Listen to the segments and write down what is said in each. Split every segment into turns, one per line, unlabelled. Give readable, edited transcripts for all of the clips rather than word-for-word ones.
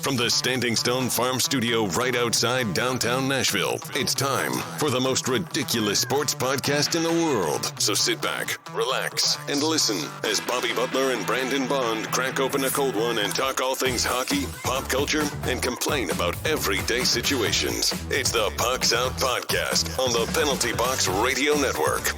From the Standing Stone Farm Studio right outside downtown Nashville, it's time for the most ridiculous sports podcast in the world. So sit back, relax, and listen as Bobby Butler and Brandon Bond crack open a cold one and talk all things hockey, pop culture, and complain about everyday situations. It's the Pucks Out Podcast on the Penalty Box Radio Network.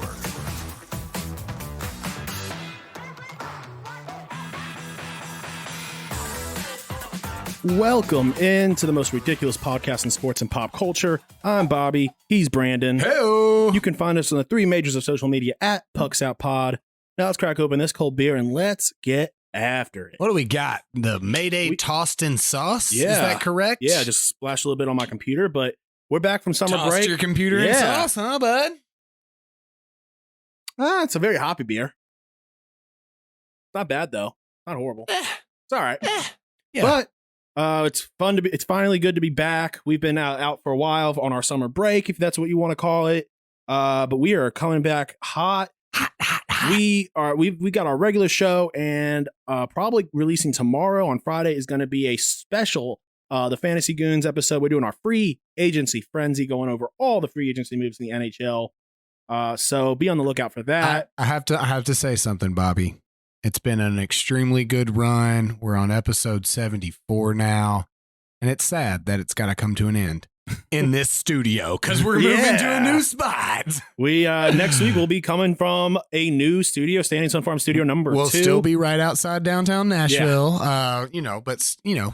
Welcome into the most ridiculous podcast in sports and pop culture. I'm Bobby. He's Brandon.
Hey-o.
You can find us on the three majors of social media at Pucks Out Pod. Now let's crack open this cold beer and let's get after it.
What do we got? The Mayday tossed in sauce?
Yeah.
Is that correct?
Yeah, just splashed a little bit on my computer, but we're back from summer
Tossed
break.
your computer in sauce, huh, bud?
It's a very hoppy beer. Not bad though. Not horrible. It's all right.
Yeah.
But it's fun to be. It's finally good to be back. We've been out for a while on our summer break, if that's what you want to call it. But we are coming back hot. We got our regular show, and probably releasing tomorrow on Friday is going to be a special the Fantasy Goons episode. We're doing our free agency frenzy, going over all the free agency moves in the NHL. So be on the lookout for that.
I have to say something, Bobby. It's been an extremely good run. We're on episode 74 now, and it's sad that it's got to come to an end in this studio because we're moving to a new spot.
We next week we'll be coming from a new studio, Standing Stone Farm Studio number 2.
We'll still be right outside downtown Nashville. But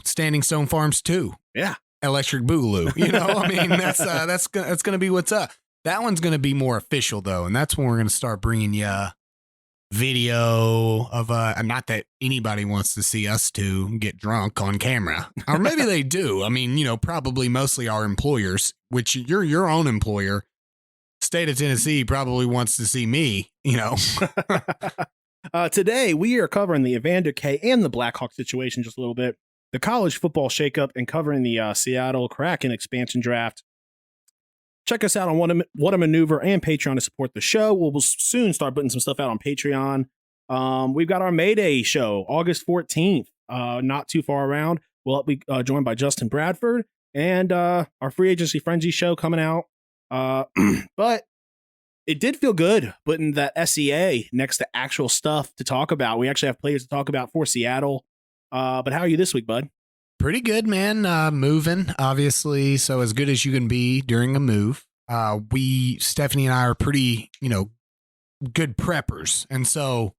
Standing Stone Farms 2.
Yeah,
Electric Boogaloo. I mean that's going to be what's up. That one's going to be more official though, and that's when we're going to start bringing you video of not that anybody wants to see us two get drunk on camera, or maybe they do. I mean, probably mostly our employers, which you're your own employer. State of Tennessee probably wants to see me.
Today we are covering the Evander Kane and the Blackhawks situation just a little bit, the college football shakeup, and covering the Seattle Kraken expansion draft. Check us out on What a Maneuver and Patreon to support the show. We'll soon start putting some stuff out on Patreon. We've got our Mayday show, August 14th, not too far around. We'll be joined by Justin Bradford, and our free agency frenzy show coming out. But it did feel good putting that SEA next to actual stuff to talk about. We actually have players to talk about for Seattle. But how are you this week, bud?
Pretty good, man. Moving, obviously, so as good as you can be during a move. Stephanie and I are pretty, good preppers. And so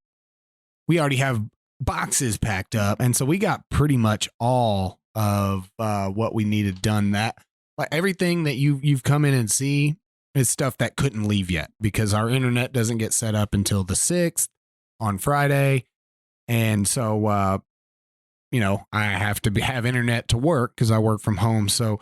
we already have boxes packed up. And so we got pretty much all of what we needed done. That like everything that you've come in and see is stuff that couldn't leave yet because our internet doesn't get set up until the 6th on Friday. And so, I have to have internet to work because I work from home. So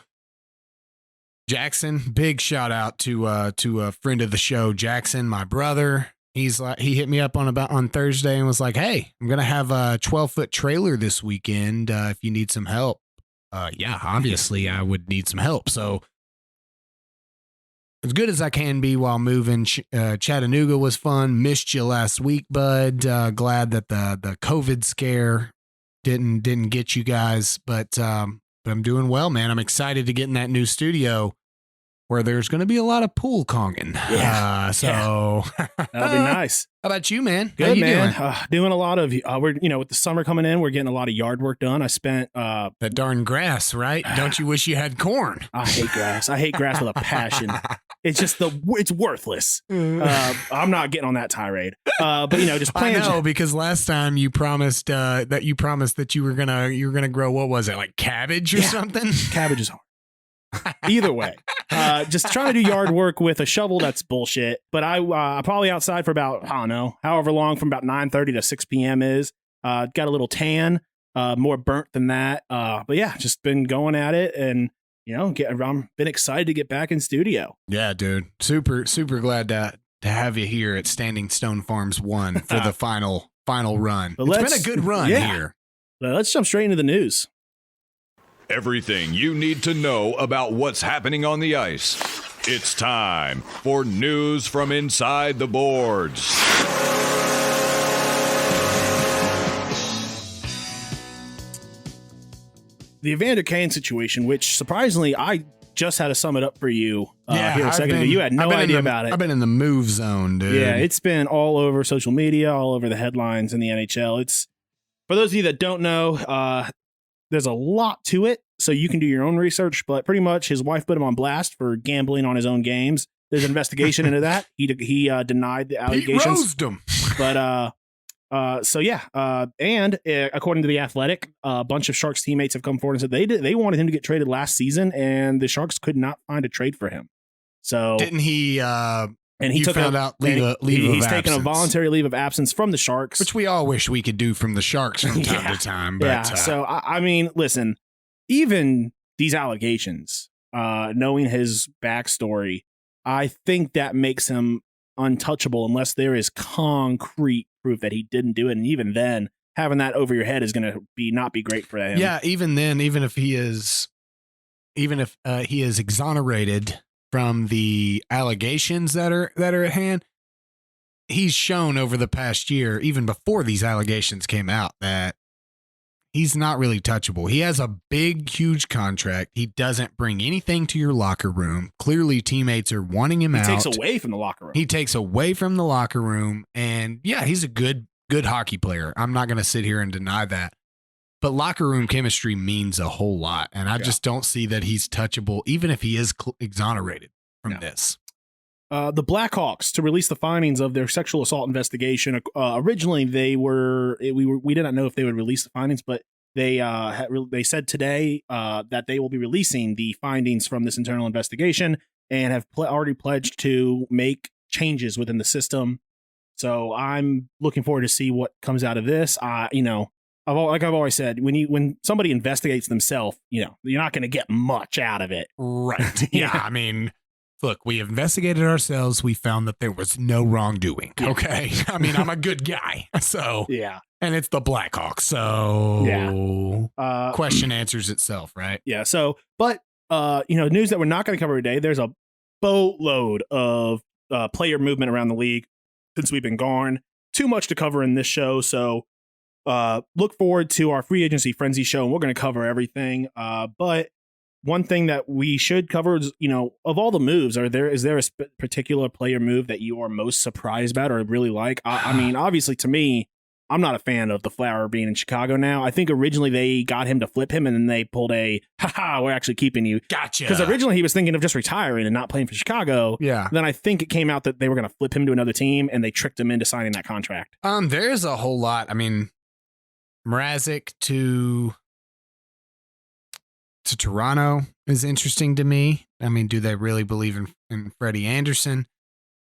Jackson, big shout out to a friend of the show, Jackson, my brother. He hit me up on Thursday and was like, "Hey, I'm gonna have a 12-foot trailer this weekend. If you need some help." Yeah, obviously I would need some help. So as good as I can be while moving, Chattanooga was fun. Missed you last week, bud. Glad that the COVID scare didn't get you guys, but I'm doing well, man. I'm excited to get in that new studio where there's going to be a lot of pool conging. Yeah. That'll
be nice.
How about you, man?
Good,
How you
man. Doing a lot of we're with the summer coming in, we're getting a lot of yard work done. I spent
that darn grass, right? Don't you wish you had corn?
I hate grass. I hate grass with a passion. It's just it's worthless. I'm not getting on that tirade. But just plant.
I know, because last time you promised that you were gonna grow, what was it, like cabbage or something?
Cabbage is hard. Either way, just trying to do yard work with a shovel, that's bullshit. But I probably outside for about, I don't know, however long, from about 9:30 to 6 p.m. is. Got a little tan, more burnt than that. But yeah, just been going at it, and I'm been excited to get back in studio.
Yeah, dude, super glad to have you here at Standing Stone Farms 1 for the final run. It's been a good run here.
Let's jump straight into the news.
Everything you need to know about what's happening on the ice. It's time for news from inside the boards.
the Evander Kane situation, which surprisingly I just had to sum it up for you here a second ago. You had no idea about it.
I've been in the move zone, dude.
Yeah, it's been all over social media, all over the headlines in the NHL. It's, for those of you that don't know, there's a lot to it, so you can do your own research, but pretty much his wife put him on blast for gambling on his own games. There's an investigation into that. He denied the allegations.
He roasted him.
But and according to The Athletic, a bunch of Sharks teammates have come forward and said they wanted him to get traded last season, and the Sharks could not find a trade for him. So
didn't he?
And he
he's
taken a voluntary leave of absence from the Sharks,
which we all wish we could do from the Sharks from time to time. But,
So I mean, listen, even these allegations, knowing his backstory, I think that makes him untouchable unless there is concrete proof that he didn't do it. And even then, having that over your head is going to not be great for him.
Yeah, even then, even if he is exonerated from the allegations that are at hand, he's shown over the past year, even before these allegations came out, that he's not really touchable. He has a big, huge contract. He doesn't bring anything to your locker room. Clearly, teammates are wanting him out.
He takes away from the locker room.
He takes away from the locker room. And yeah, he's a good hockey player. I'm not going to sit here and deny that. But locker room chemistry means a whole lot. And I just don't see that he's touchable, even if he is exonerated from this.
The Blackhawks to release the findings of their sexual assault investigation. Originally, we did not know if they would release the findings, but they said today that they will be releasing the findings from this internal investigation and have already pledged to make changes within the system. So I'm looking forward to see what comes out of this. Like I've always said, when somebody investigates themselves, you're not going to get much out of it.
Right. Yeah. I mean, look, we investigated ourselves. We found that there was no wrongdoing. Yeah. Okay. I mean, I'm a good guy. So,
yeah.
And it's the Blackhawks. So, question answers itself, right?
Yeah. So, but, news that we're not going to cover today, there's a boatload of player movement around the league since we've been gone. Too much to cover in this show. So, look forward to our free agency frenzy show, and we're going to cover everything. But one thing that we should cover is, of all the moves, is there a particular player move that you are most surprised about or really like? I mean, obviously, to me, I'm not a fan of the Flower being in Chicago now. I think originally they got him to flip him, and then they pulled we're actually keeping you.
Gotcha.
Because originally he was thinking of just retiring and not playing for Chicago.
Yeah.
Then I think it came out that they were going to flip him to another team, and they tricked him into signing that contract.
There's a whole lot. I mean, Mrazek to Toronto is interesting to me. I mean, do they really believe in Freddie Anderson?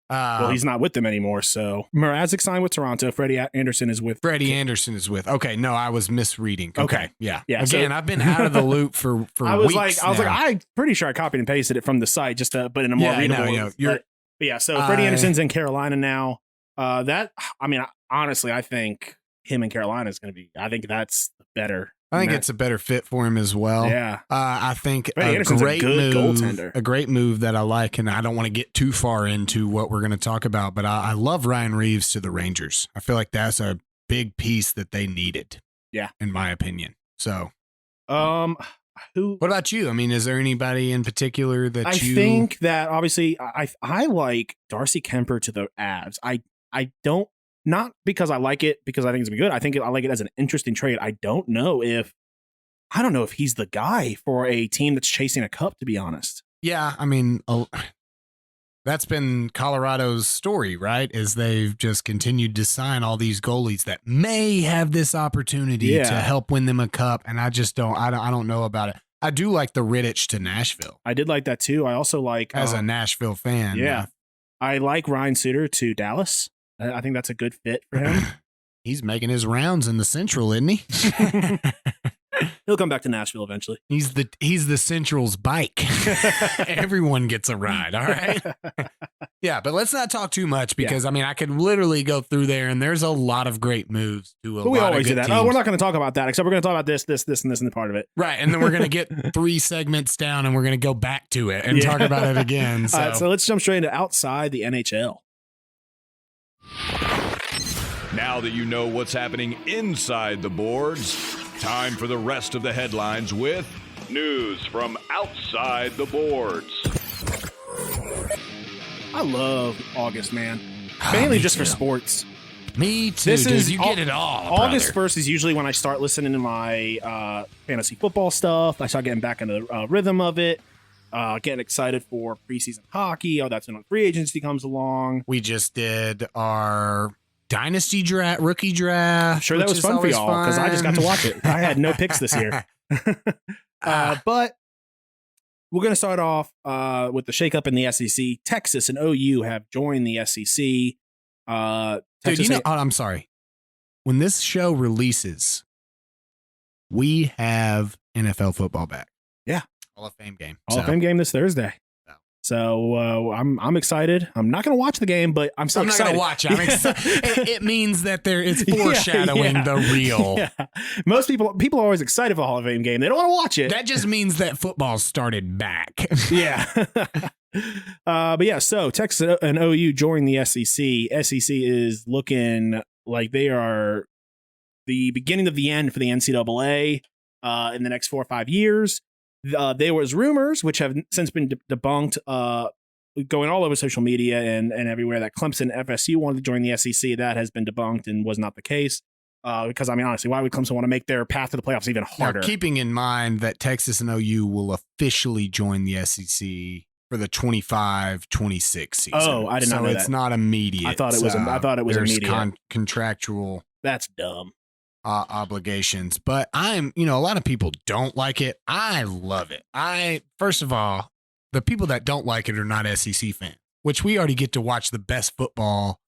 Well, he's not with them anymore. So Mrazek signed with Toronto. Freddie Anderson is with.
Okay, no, I was misreading.
Okay.
Yeah.
Again,
so, I've been out of the loop for
I was
weeks
like, I'm pretty sure I copied and pasted it from the site, but in a more readable. So Freddie Anderson's in Carolina now. Honestly, I think him in Carolina is going to be. I think that's better.
I think it's a better fit for him as well.
Yeah.
I think
a great good goaltender.
A great move that I like, and I don't want to get too far into what we're going to talk about, but I love Ryan Reeves to the Rangers. I feel like that's a big piece that they needed.
Yeah.
In my opinion. So.
What
about you? I mean, is there anybody in particular that
I think that obviously I like Darcy Kemper to the Avs. I don't. Not because I like it, because I think it's gonna be good. I like it as an interesting trade. I don't know if he's the guy for a team that's chasing a cup, to be honest.
Yeah, I mean, that's been Colorado's story, right? Is they've just continued to sign all these goalies that may have this opportunity to help win them a cup, and I just don't. I don't know about it. I do like the Rittich to Nashville.
I did like that too. I also like
as a Nashville fan.
Yeah, I like Ryan Suter to Dallas. I think that's a good fit for him.
He's making his rounds in the Central, isn't he?
He'll come back to Nashville eventually.
He's the Central's bike. Everyone gets a ride, all right? Yeah, but let's not talk too much because, I mean, I could literally go through there, and there's a lot of great moves to a lot
we always
of good
do that.
teams.
Oh, we're not going to talk about that, except we're going to talk about this, and the part of it.
Right, and then we're going to get 3 segments down, and we're going to go back to it and talk about it again. So.
All right, so let's jump straight into outside the NHL.
Now that you know what's happening inside the boards, Time for the rest of the headlines with news from outside the boards.
I love August, man. Mainly just for sports.
Me too, dude. You get it all,
August
brother.
1st is usually when I start listening to my fantasy football stuff. I start getting back into the rhythm of it. Getting excited for preseason hockey. Oh, that's when free agency comes along.
We just did our dynasty draft, rookie draft.
I'm sure that was fun for y'all because I just got to watch it. I had no picks this year. But we're going to start off with the shakeup in the SEC. Texas and OU have joined the SEC.
Dude, I'm sorry. When this show releases, we have NFL football back.
Yeah.
Hall of Fame game.
Hall of Fame game this Thursday. So I'm excited. I'm not going to watch the game, but I'm so excited.
I'm not going to watch it. I'm excited. It means that it's foreshadowing the real.
Yeah. Most people are always excited for the Hall of Fame game. They don't want to watch it.
That just means that football started back.
Yeah. But yeah, so Texas and OU joined the SEC. SEC is looking like they are the beginning of the end for the NCAA in the next 4 or 5 years. There was rumors, which have since been debunked, going all over social media and everywhere, that Clemson FSU wanted to join the SEC. That has been debunked and was not the case. Because, I mean, honestly, why would Clemson want to make their path to the playoffs even harder?
Now, keeping in mind that Texas and OU will officially join the SEC for the 25-26 season.
Oh, I did not know that.
So it's not immediate.
I thought it was immediate.
Contractual.
That's dumb.
Obligations, but a lot of people don't like it. I love it. First of all, the people that don't like it are not SEC fans, which we already get to watch the best football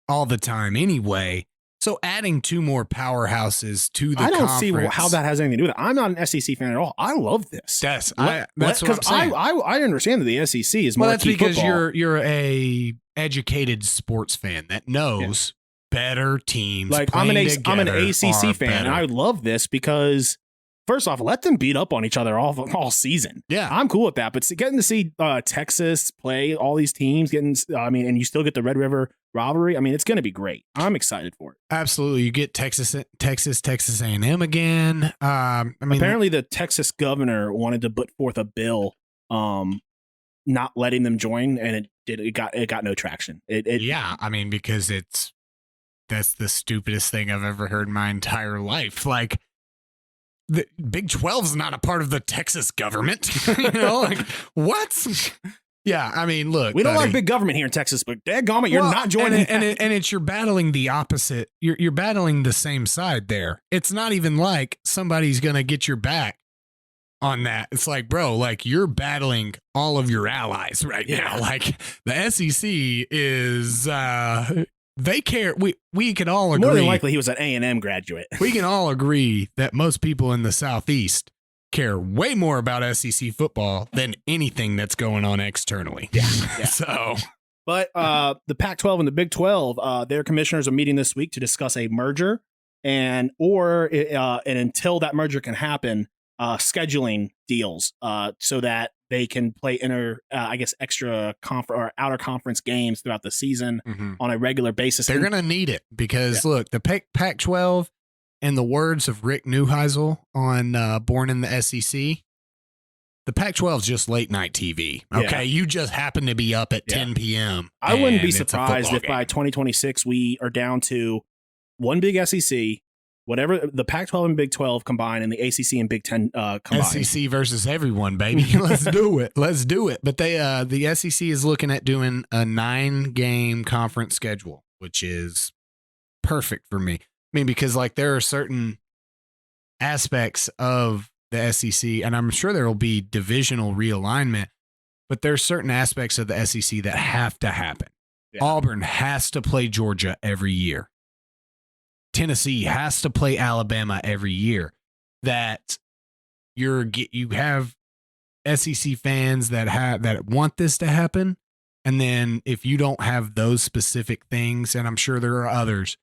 all the time anyway. So adding 2 more powerhouses to the conference. I don't see
how that has anything to do with it. I'm not an SEC fan at all. I love this.
That's what I'm saying.
I understand that the SEC is more
that's because
football.
you're a educated sports fan that knows better teams.
Like I'm an ACC fan, and I love this because first off, let them beat up on each other all season.
Yeah,
I'm cool with that. But getting to see Texas play all these teams, and you still get the Red River rivalry. I mean, it's going to be great. I'm excited for it.
Absolutely, you get Texas A&M again.
Apparently, the Texas governor wanted to put forth a bill, not letting them join, and it got no traction.
Because that's the stupidest thing I've ever heard in my entire life. Like, the Big 12 is not a part of the Texas government. What? Yeah, I mean, look.
We don't like big government here in Texas, but dadgummit, you're not joining.
And you're battling the opposite. You're battling the same side there. It's not even like somebody's going to get your back on that. It's like, bro, like you're battling all of your allies right now. Like the SEC is... they care. We can all agree.
More than likely, he was an A&M graduate.
We can all agree that most people in the Southeast care way more about SEC football than anything that's going on externally.
Yeah. But the Pac-12 and the Big 12, their commissioners are meeting this week to discuss a merger, and until that merger can happen, scheduling deals so that they can play extra outer conference games throughout the season on a regular basis.
They're going to need it because look, the Pac-12, in the words of Rick Neuheisel on Born in the SEC, the Pac-12 is just late night TV. Okay, you just happen to be up at 10 p.m.
I wouldn't be surprised if by 2026 we are down to one big SEC, whatever the Pac-12 and Big 12 combined, and the ACC and Big 10 combined.
SEC versus everyone, baby. Let's do it. But the SEC is looking at doing a 9-game conference schedule, which is perfect for me. I mean, because like there are certain aspects of the SEC, and I'm sure there will be divisional realignment, but there's certain aspects of the SEC that have to happen. Yeah. Auburn has to play Georgia every year. Tennessee has to play Alabama every year. That you have SEC fans that want this to happen, and then if you don't have those specific things, and I'm sure there are others,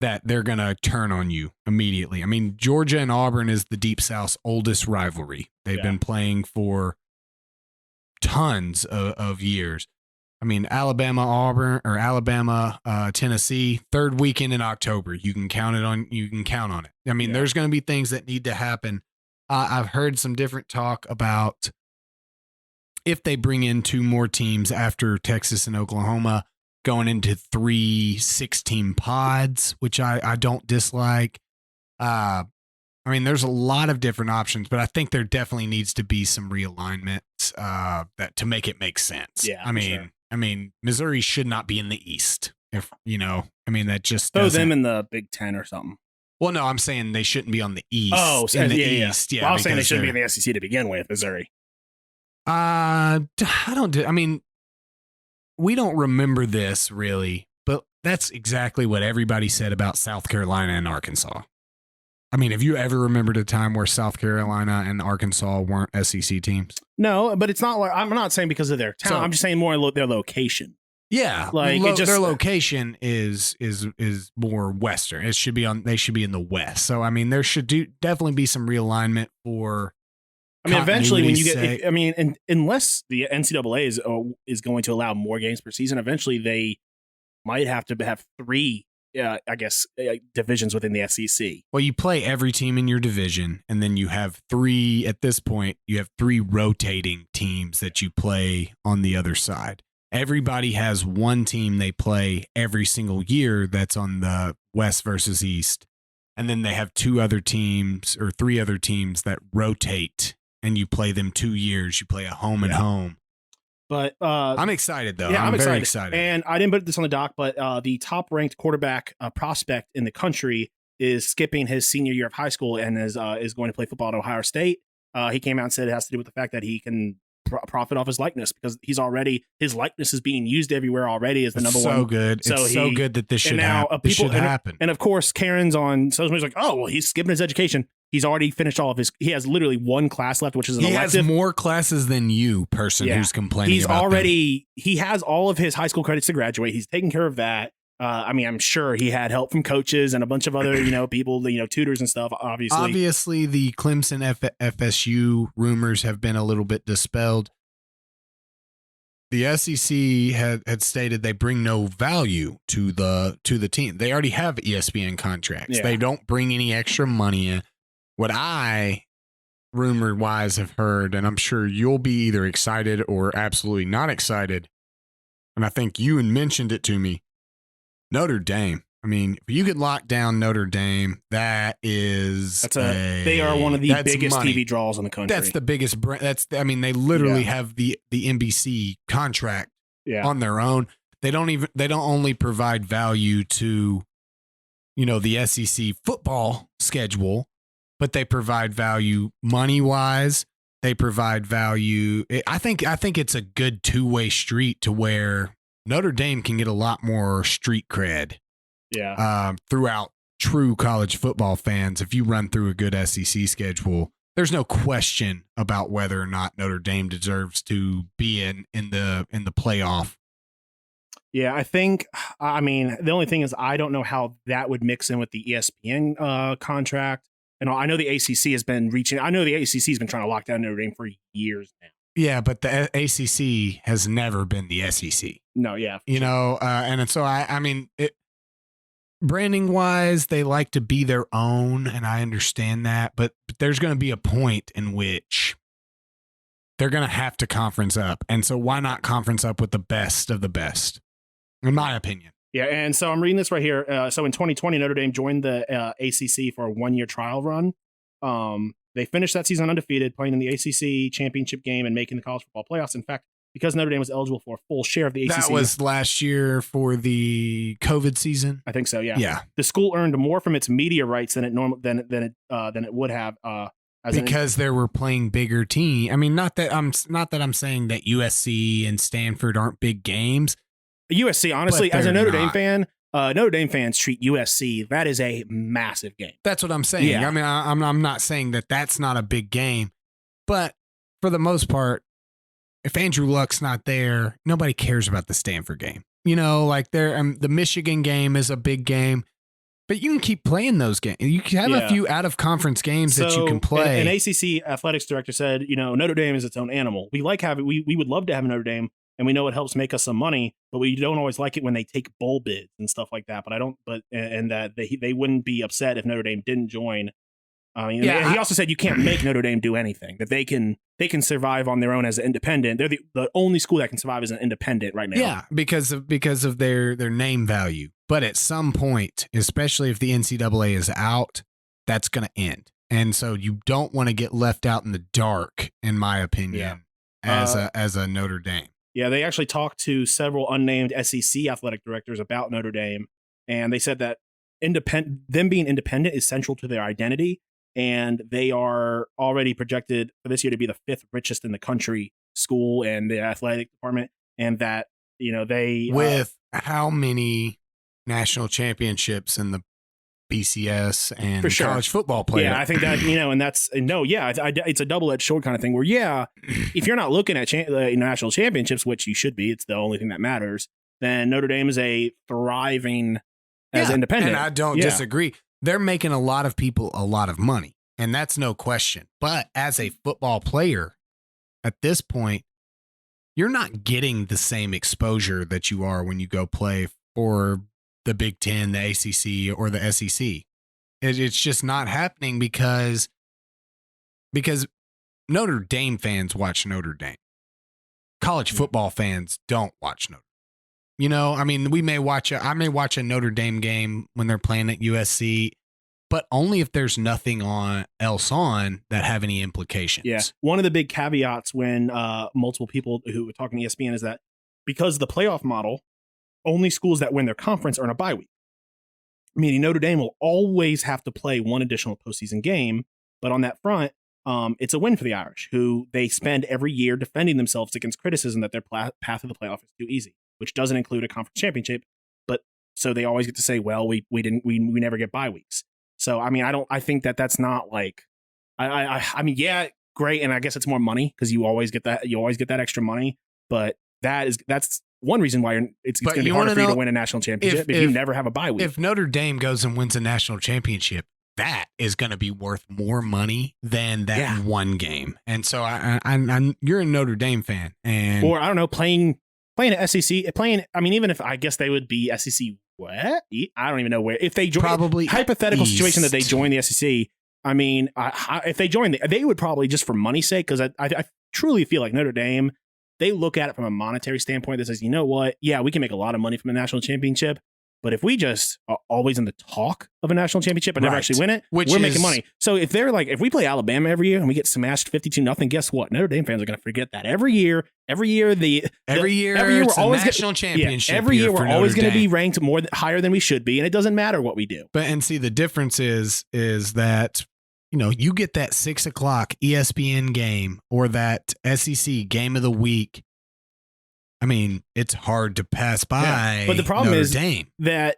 that they're going to turn on you immediately. I mean, Georgia and Auburn is the Deep South's oldest rivalry. They've been playing for tons of years. I mean, Alabama, Tennessee, third weekend in October. You can count on it. I mean, there's going to be things that need to happen. I've heard some different talk about if they bring in 2 more teams after Texas and Oklahoma, going into 3 6-team pods, which I don't dislike. I mean, there's a lot of different options, but I think there definitely needs to be some realignment that to make it make sense.
Yeah,
I mean, Missouri should not be in the East. If that just
throw them in the Big Ten or something.
Well, no, I'm saying they shouldn't be on the East.
Oh,
in the East. Yeah,
well, I was saying they shouldn't be in the SEC to begin with, Missouri.
We don't remember this really, but that's exactly what everybody said about South Carolina and Arkansas. I mean, have you ever remembered a time where South Carolina and Arkansas weren't SEC teams?
No, but it's not like, I'm not saying because of their talent. I'm just saying more their location.
Yeah,
like
their location is more Western. They should be in the West. So I mean, there should definitely be some realignment for.
I mean, eventually, when you get, unless the NCAA is going to allow more games per season, eventually they might have to have 3, divisions within the SEC.
Well, you play every team in your division, and then you have 3. At this point, you have 3 rotating teams that you play on the other side. Everybody has 1 team they play every single year that's on the West versus East, and then they have 2 other teams or 3 other teams that rotate. And you play them 2 years. You play a home and home.
But
I'm excited though.
Yeah,
I'm very excited.
And I didn't put this on the doc, but the top ranked quarterback prospect in the country is skipping his senior year of high school and is going to play football at Ohio State. He came out and said it has to do with the fact that he can profit off his likeness because his likeness is being used everywhere already as the number one.
So good. It's so good that this should happen. This should happen.
And of course, Karen's on social media like, oh, well, he's skipping his education. He's already finished all of his. He has literally 1 class left, which is an elective.
He has more classes than you, person who's complaining.
He has all of his high school credits to graduate. He's taking care of that. I'm sure he had help from coaches and a bunch of other, people, tutors and stuff. Obviously,
the Clemson FSU rumors have been a little bit dispelled. The SEC had stated they bring no value to the team. They already have ESPN contracts. Yeah. They don't bring any extra money in. What I, rumor-wise, have heard, and I'm sure you'll be either excited or absolutely not excited, and I think you mentioned it to me, Notre Dame. I mean, if you could lock down Notre Dame, they are one of the biggest money. TV draws in the country. That's the biggest brand. They literally have the NBC contract on their own. They don't only provide value to, the SEC football schedule, but they provide value money-wise. They provide value. I think it's a good 2-way street to where Notre Dame can get a lot more street cred. Yeah. Throughout true college football fans, if you run through a good SEC schedule, there's no question about whether or not Notre Dame deserves to be in the playoff.
Yeah, I think. The only thing is, I don't know how that would mix in with the ESPN contract. And I know the ACC has been reaching. I know the ACC has been trying to lock down Notre Dame for years now.
Yeah, but the ACC has never been the SEC.
No, yeah,
and so branding wise, they like to be their own, and I understand that. But there's going to be a point in which they're going to have to conference up, and so why not conference up with the best of the best? In my opinion.
Yeah, and so I'm reading this right here. So in 2020, Notre Dame joined the ACC for a 1-year trial run. They finished that season undefeated, playing in the ACC championship game and making the college football playoffs. In fact, because Notre Dame was eligible for a full share of the ACC.
That was last year for the COVID season.
I think so. Yeah.
Yeah.
The school earned more from its media rights than it would have.
Because they were playing bigger team. I mean, not that I'm saying that USC and Stanford aren't big games.
USC, honestly, as a Notre Dame fan, Notre Dame fans treat USC. That is a massive game.
That's what I'm saying. Yeah. I mean, I'm not saying that that's not a big game, but for the most part, if Andrew Luck's not there, nobody cares about the Stanford game. The Michigan game is a big game, but you can keep playing those games. You can have a few out of conference games that you can play.
An ACC athletics director said, Notre Dame is its own animal. We would love to have a Notre Dame. and we know it helps make us some money, but we don't always like it when they take bowl bids and stuff like that. But I don't. But and that they wouldn't be upset if Notre Dame didn't join. He also said you can't make Notre Dame do anything. That they can survive on their own as an independent. They're the only school that can survive as an independent right now.
Yeah, because of their name value. But at some point, especially if the NCAA is out, that's going to end. And so you don't want to get left out in the dark, in my opinion, as a Notre Dame.
Yeah, they actually talked to several unnamed SEC athletic directors about Notre Dame, and they said that them being independent is central to their identity. And they are already projected for this year to be the 5th richest in the country school and the athletic department. And that, they...
With how many national championships in the BCS and college football player?
Yeah, I think that, and that's... it's a double-edged sword kind of thing where, if you're not looking at national championships, which you should be, it's the only thing that matters, then Notre Dame is a thriving as independent.
And I don't disagree. They're making a lot of people a lot of money, and that's no question. But as a football player, at this point, you're not getting the same exposure that you are when you go play for the Big Ten, the ACC, or the SEC. It's just not happening because Notre Dame fans watch Notre Dame. College football fans don't watch Notre Dame. I I may watch a Notre Dame game when they're playing at USC, but only if there's nothing else on that have any implications.
Yeah. One of the big caveats when multiple people who were talking to ESPN is that because of the playoff model, only schools that win their conference are in a bye week. Meaning Notre Dame will always have to play one additional postseason game, but on that front, it's a win for the Irish, who they spend every year defending themselves against criticism that their path to the playoff is too easy, which doesn't include a conference championship. But so they always get to say, well, we never get bye weeks. So, I think that's not like, great. And I guess it's more money because you always get that extra money. But that's one reason why it's going to be harder for you to win a national championship if you never have a bye week.
If Notre Dame goes and wins a national championship, that is going to be worth more money than that one game. And so you're a Notre Dame fan,
or I don't know, playing at SEC, even if I guess they would be SEC. What? I don't even know where. If they join,
probably
hypothetical
East.
Situation that they join the SEC. If they join, they would probably just for money's sake, because I truly feel like Notre Dame, they look at it from a monetary standpoint that says, you know what? Yeah, we can make a lot of money from a national championship. But if we just are always in the talk of a national championship and never actually win it, we're making money. So if they're like, if we play Alabama every year and we get smashed 52-0, guess what? Notre Dame fans are going to forget that every year
we're always national championship.
Yeah, every year we're always going to be ranked higher than we should be, and it doesn't matter what we do.
But see, the difference is that you get that 6:00 ESPN game or that SEC game of the week. It's hard to pass by.
Yeah. But the problem
Notre
is
Dame.
that,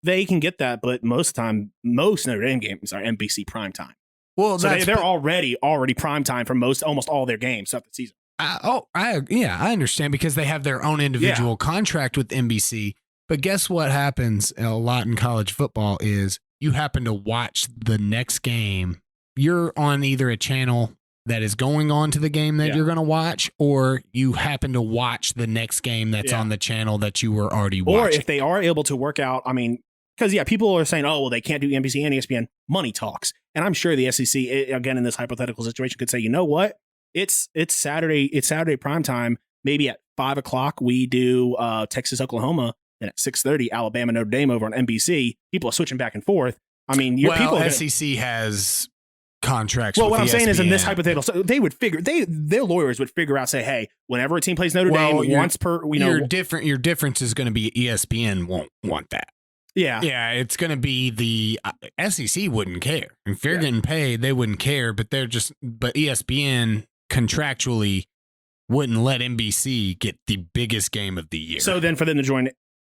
they can get that, but most Notre Dame games are NBC primetime.
Well,
so they're already primetime for almost all their games throughout the season.
I understand because they have their own individual contract with NBC. But guess what happens a lot in college football is you happen to watch the next game. You're on either a channel that is going on to the game that you're going to watch, or you happen to watch the next game that's on the channel that you were already watching.
Or if they are able to work out, because people are saying, oh, well, they can't do NBC and ESPN. Money talks. And I'm sure the SEC, again, in this hypothetical situation, could say, you know what? It's Saturday primetime. Maybe at 5:00 we do Texas, Oklahoma. Then at 6:30, Alabama, Notre Dame over on NBC. People are switching back and forth.
SEC has contracts.
Well, what I'm
ESPN.
saying is in this hypothetical, so they would their lawyers would figure out, say, hey, whenever a team plays Notre Dame once per,
your difference is going to be ESPN won't want that.
Yeah,
it's going to be the SEC wouldn't care. If they're getting paid, they wouldn't care. But ESPN contractually wouldn't let NBC get the biggest game of the year.
So then for them to join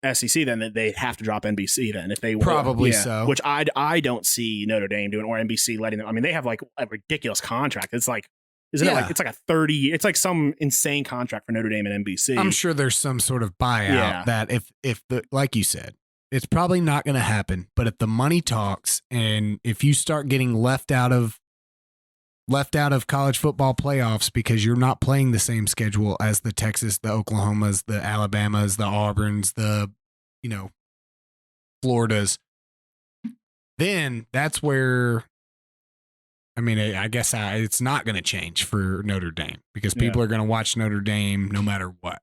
SEC, then they'd have to drop NBC then if they
probably so.
Which I don't see Notre Dame doing, or NBC letting them. They have like a ridiculous contract. It's like, isn't it like it's like a 30? It's like some insane contract for Notre Dame and NBC.
I'm sure there's some sort of buyout that if the like you said, it's probably not going to happen. But if the money talks, and if you start getting left out of left out of college football playoffs because you're not playing the same schedule as the Texas, the Oklahomas, the Alabamas, the Auburns, the, Floridas, then that's where, I guess it's not going to change for Notre Dame because people are going to watch Notre Dame no matter what.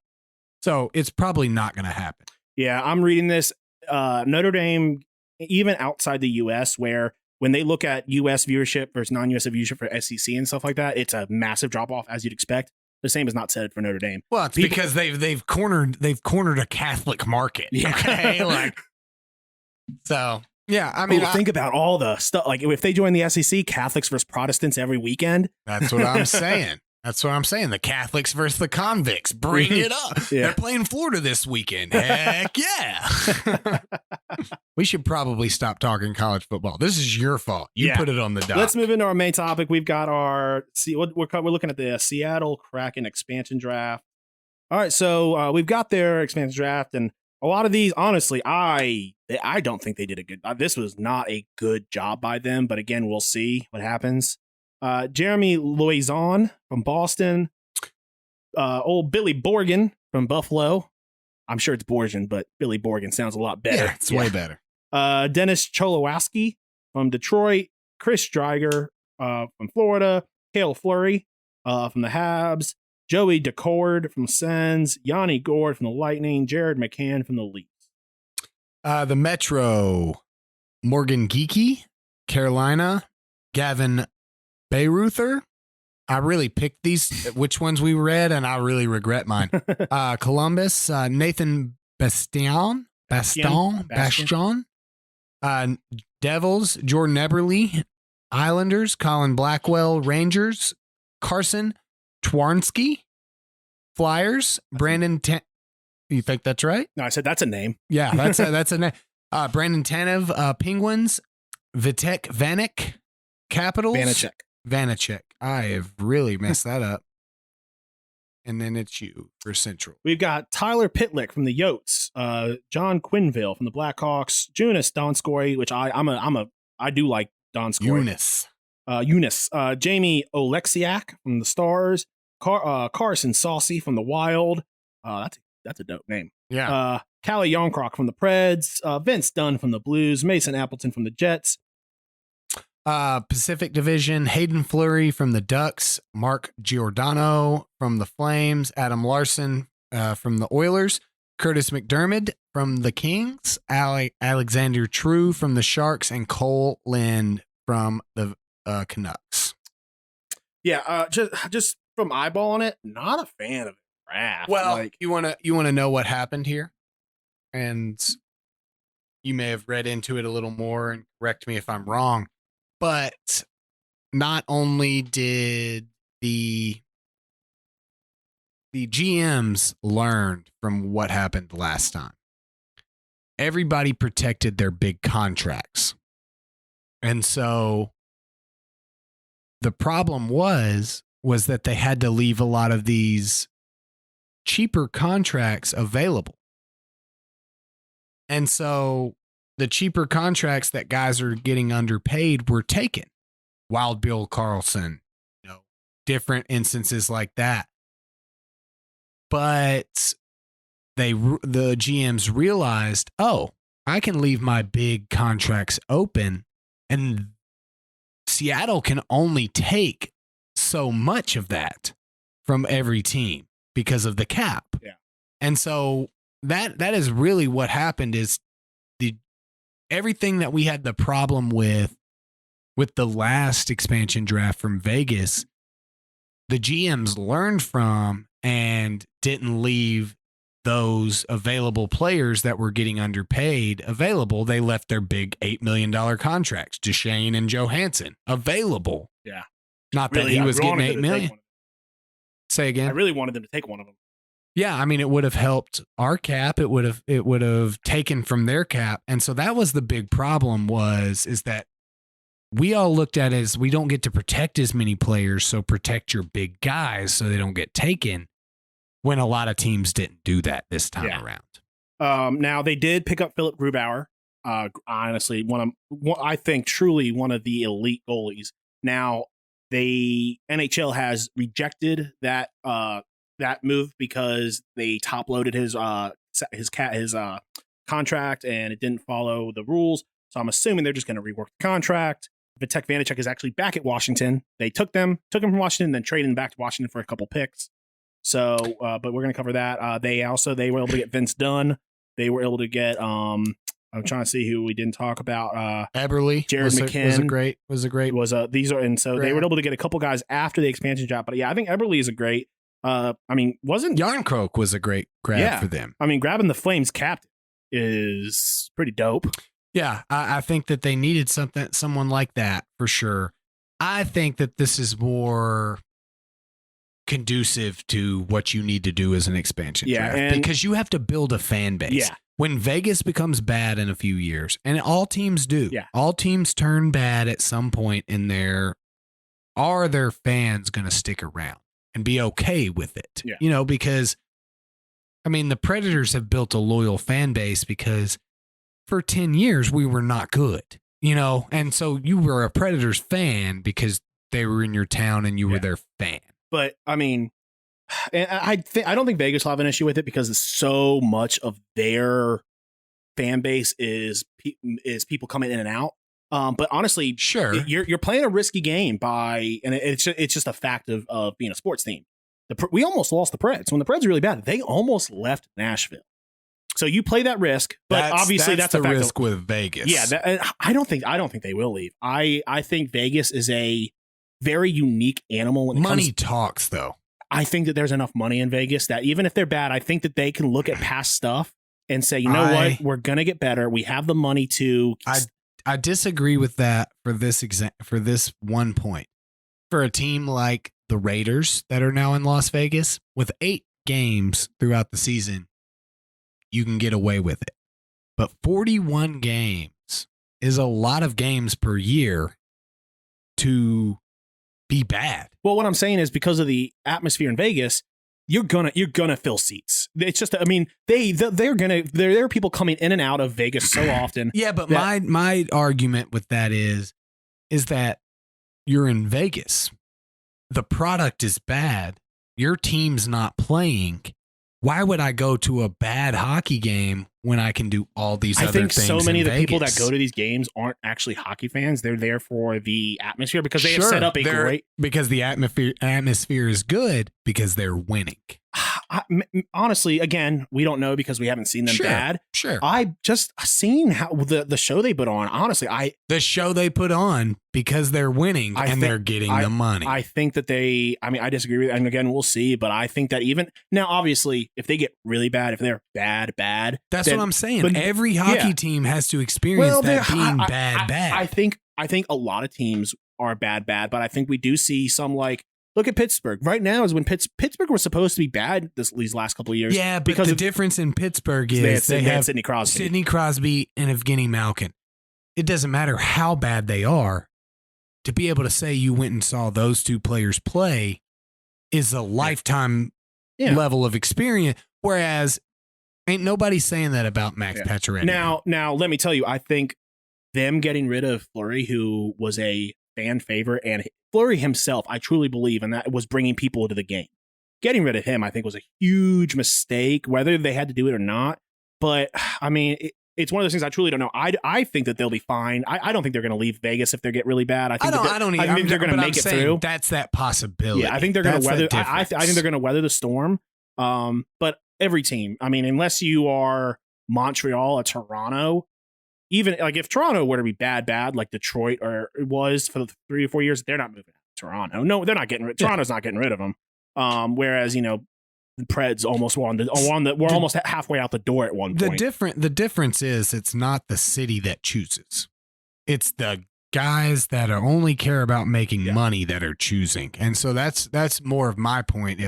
So it's probably not going to happen.
Yeah, I'm reading this. Notre Dame, even outside the U.S., where when they look at U.S. viewership versus non-U.S. viewership for SEC and stuff like that, it's a massive drop-off, as you'd expect. The same is not said for Notre Dame.
Well, it's because they've cornered a Catholic market.
Yeah.
Okay, so yeah.
Think about all the stuff. Like if they join the SEC, Catholics versus Protestants every weekend.
That's what I'm saying. The Catholics versus the convicts. Bring it up.
Yeah.
They're playing Florida this weekend. Heck yeah. We should probably stop talking college football. This is your fault. You put it on the dock.
Let's move into our main topic. We've got we're looking at the Seattle Kraken expansion draft. All right, so we've got their expansion draft, and a lot of these, honestly, I don't think they did a good. This was not a good job by them, but again, we'll see what happens. Jeremy Loizon from Boston, old Billy Borgen from Buffalo. I'm sure it's Borgen, but Billy Borgen sounds a lot better.
Yeah, it's way better.
Dennis Cholowski from Detroit, Chris Dreiger from Florida, Cale Fleury from the Habs, Joey Decord from Sens, Yanni Gord from the Lightning, Jared McCann from the Leafs.
The Metro, Morgan Geekie, Carolina, Gavin Bayreuther. I really picked these, which ones we read, and I really regret mine. Columbus, Nathan Bastion. Devils, Jordan Eberle. Islanders, Colin Blackwell. Rangers, Carson Twarnski. Flyers, Brandon. You think that's right?
No, I said that's a name.
Yeah, that's a name. Brandon Tanev, Penguins. Vitek Vanek, Capitals. Vanacek. I have really messed that up. And then it's you for Central.
We've got Tyler Pitlick from the Yotes, John Quinville from the Blackhawks, Jonas Donskoy, which I do like Donskoy. Eunice. Jamie Oleksiak from the Stars, Carson Saucy from the Wild. That's a dope name.
Yeah.
Callie Yonkrock from the Preds, Vince Dunn from the Blues, Mason Appleton from the Jets.
Pacific Division, Hayden Fleury from the Ducks, Mark Giordano from the Flames, Adam Larson from the Oilers, Curtis McDermott from the Kings, Alexander True from the Sharks, and Cole Lind from the Canucks.
Yeah, just from eyeballing it, not a fan of it. Draft.
Well, you want to know what happened here, and you may have read into it a little more and correct me if I'm wrong. But not only did the GMs learn from what happened last time, everybody protected their big contracts. And so the problem was that they had to leave a lot of these cheaper contracts available. And so the cheaper contracts that guys are getting underpaid were taken. Wild Bill Carlson, different instances like that. But the GMs realized, I can leave my big contracts open, and Seattle can only take so much of that from every team because of the cap.
Yeah.
And so that is really what happened is everything that we had the problem with the last expansion draft from Vegas, the GMs learned from and didn't leave those available players that were getting underpaid available. They left their big $8 million contracts, Duchesne and Johansson, available.
Yeah.
Not that he was getting $8 million. Say again.
I really wanted them to take one of them.
Yeah, it would have helped our cap. It would have taken from their cap. And so that was the big problem is that we all looked at it as we don't get to protect as many players, so protect your big guys so they don't get taken, when a lot of teams didn't do that this time around.
Now, they did pick up Philip Grubauer. Honestly, I think truly one of the elite goalies. Now, the NHL has rejected that move because they top loaded his contract and it didn't follow the rules. So I'm assuming they're just going to rework the contract. Vitek Vanacek is actually back at Washington. They took him from Washington, then traded him back to Washington for a couple picks. So, but we're going to cover that. They were able to get Vince Dunn. They were able to get I'm trying to see who we didn't talk about.
Eberle,
Jared McKinn
was a great.
They were able to get a couple guys after the expansion draft. But yeah, I think Eberle is a great. Wasn't
Yarncroke was a great grab for them.
Grabbing the Flames captain is pretty dope.
Yeah, I think that they needed someone like that for sure. I think that this is more conducive to what you need to do as an expansion draft because you have to build a fan base.
Yeah.
When Vegas becomes bad in a few years, and all teams do, all teams turn bad at some point in are their fans going to stick around and be okay with it? Yeah. Because, the Predators have built a loyal fan base because for 10 years we were not good, and so you were a Predators fan because they were in your town and you were their fan.
But I don't think Vegas will have an issue with it because so much of their fan base is people coming in and out. But honestly,
sure,
you're playing a risky game and it's just a fact of being a sports team. We almost lost the Preds. When the Preds are really bad, they almost left Nashville. So you play that risk, but obviously that's
the
a fact
risk with Vegas.
Yeah, I don't think they will leave. I think Vegas is a very unique animal. When
money talks, though.
I think that there's enough money in Vegas that even if they're bad, I think that they can look at past stuff and say, what, we're gonna get better. We have the money to.
I disagree with that for this one point. For a team like the Raiders that are now in Las Vegas with 8 games throughout the season, you can get away with it. But 41 games is a lot of games per year to be bad.
Well, what I'm saying is because of the atmosphere in Vegas, you're gonna fill seats. It's just, there are people coming in and out of Vegas so often.
Yeah, but my argument with that is that you're in Vegas. The product is bad. Your team's not playing. Why would I go to a bad hockey game when I can do all these other things? I think
so many of the
Vegas?
people that go to these games aren't actually hockey fans. They're there for the atmosphere because they have set up
because the atmosphere is good because they're winning.
Honestly, again, we don't know because we haven't seen them bad.
Sure.
I just seen how the show they put on. Honestly,
the show they put on because they're winning they're getting the money.
I think that I disagree with it. And again, we'll see. But I think that even now, obviously, if they get really bad, if they're bad,
that's what I'm saying. But every hockey team has to experience being bad.
I think a lot of teams are bad, but I think we do see some look at Pittsburgh. Right now is when Pittsburgh was supposed to be bad these last couple of years.
Yeah, because the difference in Pittsburgh is they have
Sidney
Crosby and Evgeny Malkin. It doesn't matter how bad they are. To be able to say you went and saw those two players play is a lifetime level of experience. Whereas ain't nobody saying that about Max Pacioretty.
Now let me tell you, I think them getting rid of Fleury, who was a fan favorite, and Fleury himself, I truly believe, and that was bringing people into the game. Getting rid of him, I think, was a huge mistake, whether they had to do it or not. But it's one of those things I truly don't know. I think that they'll be fine. I don't think they're going to leave Vegas if they get really bad. I think they're going to make it through.
That's that possibility.
Yeah, I think they're going to weather. I think they're going to weather the storm. But every team, unless you are Montreal or Toronto, even if Toronto were to be bad like Detroit or it was for the 3 or 4 years, they're not moving out of Toronto. No, they're not getting rid. Toronto's not getting rid of them. Whereas the Preds almost we're almost halfway out the door at one point.
The difference is it's not the city that chooses. It's the guys that only care about making money that are choosing. And so that's more of my point.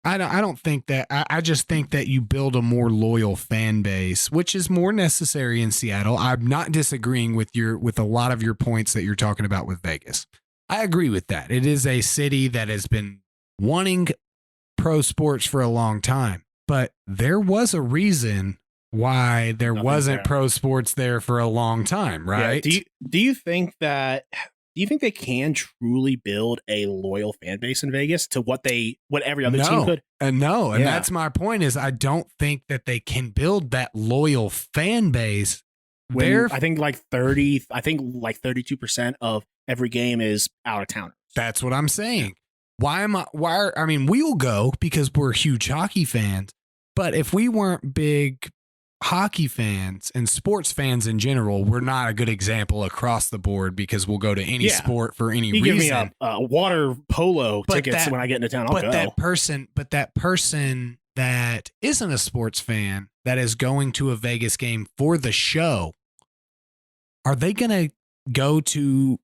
I don't think that. I just think that you build a more loyal fan base, which is more necessary in Seattle. I'm not disagreeing with a lot of your points that you're talking about with Vegas. I agree with that. It is a city that has been wanting pro sports for a long time, but there was a reason why there wasn't pro sports there for a long time, right?
Yeah. Do you think that do you think they can truly build a loyal fan base in Vegas to what every other team could?
No, and that's my point is I don't think that they can build that loyal fan base.
I think like 32% of every game is out of town.
That's what I'm saying. I mean, we will go because we're huge hockey fans, but if we weren't big hockey fans and sports fans in general, we're not a good example across the board because we'll go to any sport for any reason.
Give me a water polo tickets when I get into town. I'll go.
That person that isn't a sports fan that is going to a Vegas game for the show, are they going to go to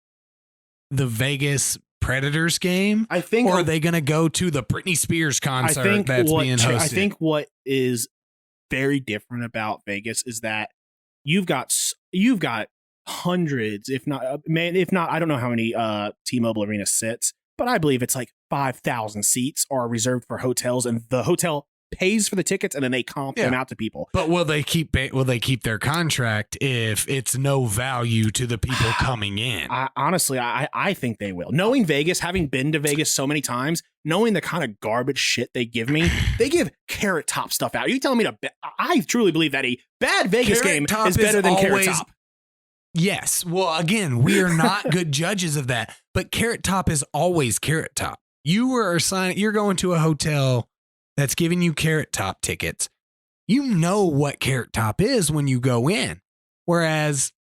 the Vegas Predators game?
I think,
or are they going to go to the Britney Spears concert being hosted?
I think what is very different about Vegas is that you've got hundreds, if not, I don't know how many T-Mobile Arena sits, but I believe it's like 5,000 seats are reserved for hotels, and the hotel pays for the tickets and then they comp them out to people.
But will they keep their contract if it's no value to the people coming in?
Honestly, I think they will. Knowing Vegas, having been to Vegas so many times, knowing the kind of garbage shit they give me, they give Carrot Top stuff out. Are you telling me I truly believe that a bad Vegas game is better than Carrot Top.
Yes. Well, again, we are not good judges of that, but Carrot Top is always Carrot Top. You're going to a hotel that's giving you Carrot Top tickets. You know what Carrot Top is when you go in. Whereas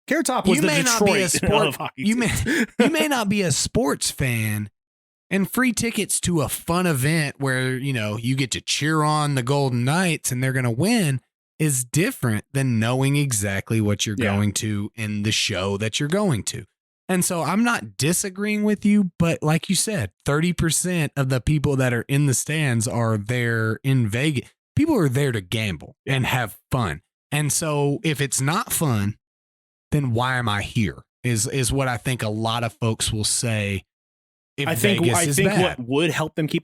Carrot Top was the Detroit of hockey.
You may not be a sports fan, and free tickets to a fun event where, you get to cheer on the Golden Knights and they're going to win is different than knowing exactly what you're going to in the show that you're going to. And so I'm not disagreeing with you, but like you said, 30% of the people that are in the stands are there in Vegas. People are there to gamble and have fun. And so if it's not fun, then why am I here? Is what I think a lot of folks will say. I think
what would help them keep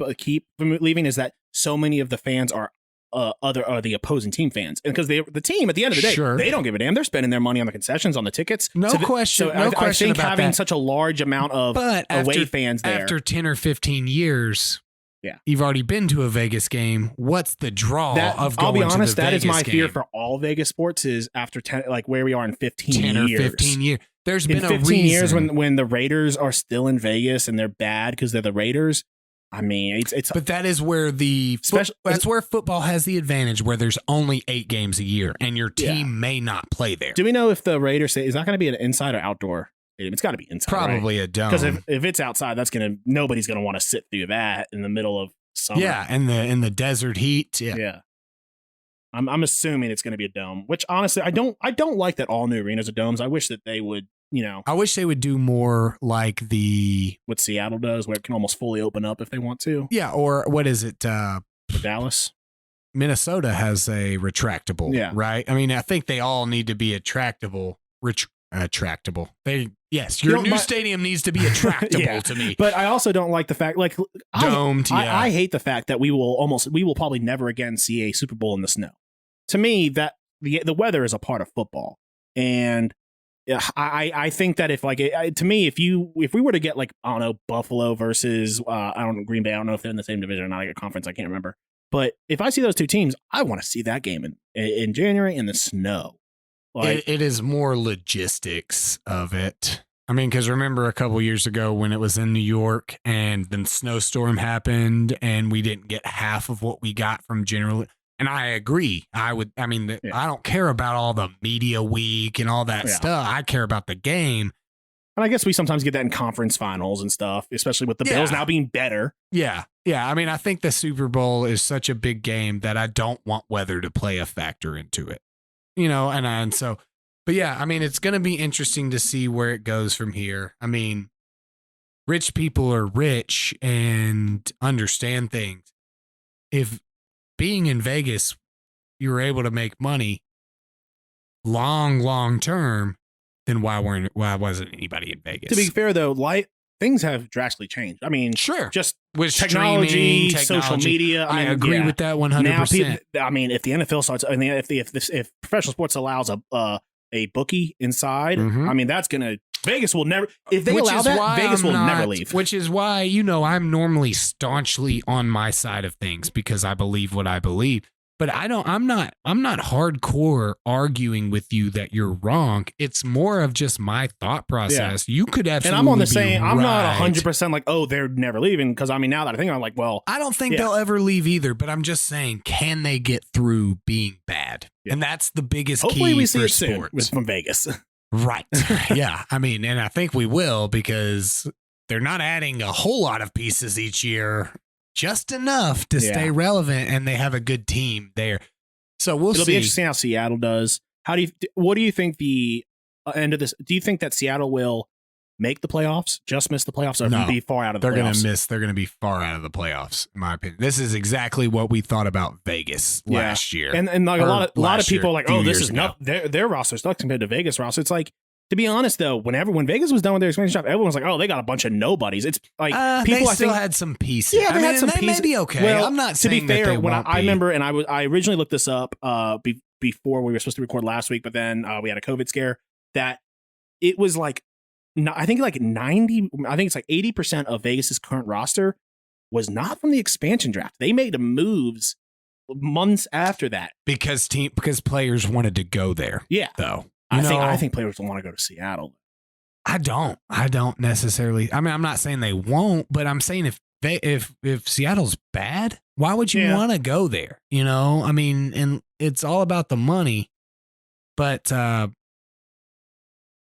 from leaving is that so many of the fans are the opposing team fans, and because the team at the end of the day, they don't give a damn. They're spending their money on the concessions, on the tickets.
No question.
I think
about
having
that.
such a large amount of away fans there
after 10 or 15 years, you've already been to a Vegas game. What's the draw of going to the Vegas game? I'll be honest,
that is my fear for all Vegas sports is after 10, like where we are in 15
10
years.
or 15 years. There's been
in 15
a reason.
years when the Raiders are still in Vegas and they're bad because they're the Raiders. I mean, it's
but that is where that's where football has the advantage, where there's only 8 games a year and your team may not play there.
Do we know if the Raiders is that going to be an inside or outdoor stadium? It's got to be inside.
Probably a dome.
Because if it's outside, nobody's going to want to sit through that in the middle of summer.
Yeah, in the desert heat.
Yeah. I'm assuming it's going to be a dome, which honestly I don't like that all new arenas are domes. I wish that they would. I
wish they would do more like
what Seattle does, where it can almost fully open up if they want to.
Yeah, or what is it?
Dallas,
Minnesota has a retractable. Yeah, right. I mean, I think they all need to be attractable. Retractable. Your new stadium needs to be attractable to me.
But I also don't like the fact, like
domed.
I hate the fact that we will probably never again see a Super Bowl in the snow. To me, that the weather is a part of football, and I think that if we were to get like, I don't know, Buffalo versus Green Bay, I don't know if they're in the same division or not, like a conference, I can't remember. But if I see those two teams, I want to see that game in January in the snow.
Like, it is more logistics of it. I mean, because remember a couple years ago when it was in New York and the snowstorm happened and we didn't get half of what we got from general. And I agree. I don't care about all the media week and all that stuff. I care about the game.
And I guess we sometimes get that in conference finals and stuff, especially with the Bills now being better.
Yeah. Yeah. I mean, I think the Super Bowl is such a big game that I don't want weather to play a factor into it. But yeah, I mean, it's going to be interesting to see where it goes from here. I mean, rich people are rich and understand things. If being in Vegas, you were able to make money long term, then why wasn't anybody in Vegas?
To be fair, though, things have drastically changed. I mean,
sure,
just
with
technology, social media.
I agree with that 100%.
I mean, if the NFL starts, I mean, if professional sports allows a bookie inside, I mean, that's going to Vegas will never. If they
Which
allow
is
that,
why
Vegas will
I'm
never
not-
leave.
Which is why, I'm normally staunchly on my side of things because I believe what I believe. But I'm not hardcore arguing with you that you're wrong. It's more of just my thought process. You could absolutely
And I'm on the
be
same. I'm not
right.
100% like, oh, they're never leaving. Because I mean, now that I think, I'm like, well,
I don't think
Yeah.
they'll ever leave either, but I'm just saying, can they get through being bad?
Yeah.
And that's the biggest
hopefully
key
we see
for
it soon
sports.
from Vegas.
Right. Yeah. I mean, and I think we will because they're not adding a whole lot of pieces each year, just enough to stay relevant, and they have a good team there. So we'll
It'll
see.
be interesting how Seattle does. What do you think the end of this? Do you think that Seattle will make the playoffs, just miss the playoffs, or
No.
be far out of the
They're
playoffs?
going to miss. They're going to be far out of the playoffs, in my opinion. This is exactly what we thought about Vegas last year.
And like a lot of
last
people
year,
are like,
few
oh, this
years
is
ago.
not their roster sucks compared to Vegas roster. It's like, to be honest though, when Vegas was done with their expansion draft, everyone was like, oh, they got a bunch of nobodies. It's like people
they
I
still
think
had some pieces.
Yeah, they had some
they
pieces.
may be okay.
Well,
I'm not
to
saying
be fair,
that they
when
won't
I
be.
remember, and I originally looked this up before we were supposed to record last week, but then we had a COVID scare, that it was like, I think like 80% of Vegas's current roster was not from the expansion draft. They made moves months after that
because players wanted to go there.
Yeah,
Though
I think players don't want to go to Seattle.
I don't necessarily. I mean, I'm not saying they won't, but I'm saying if Seattle's bad, why would you want to go there? I mean, and it's all about the money. But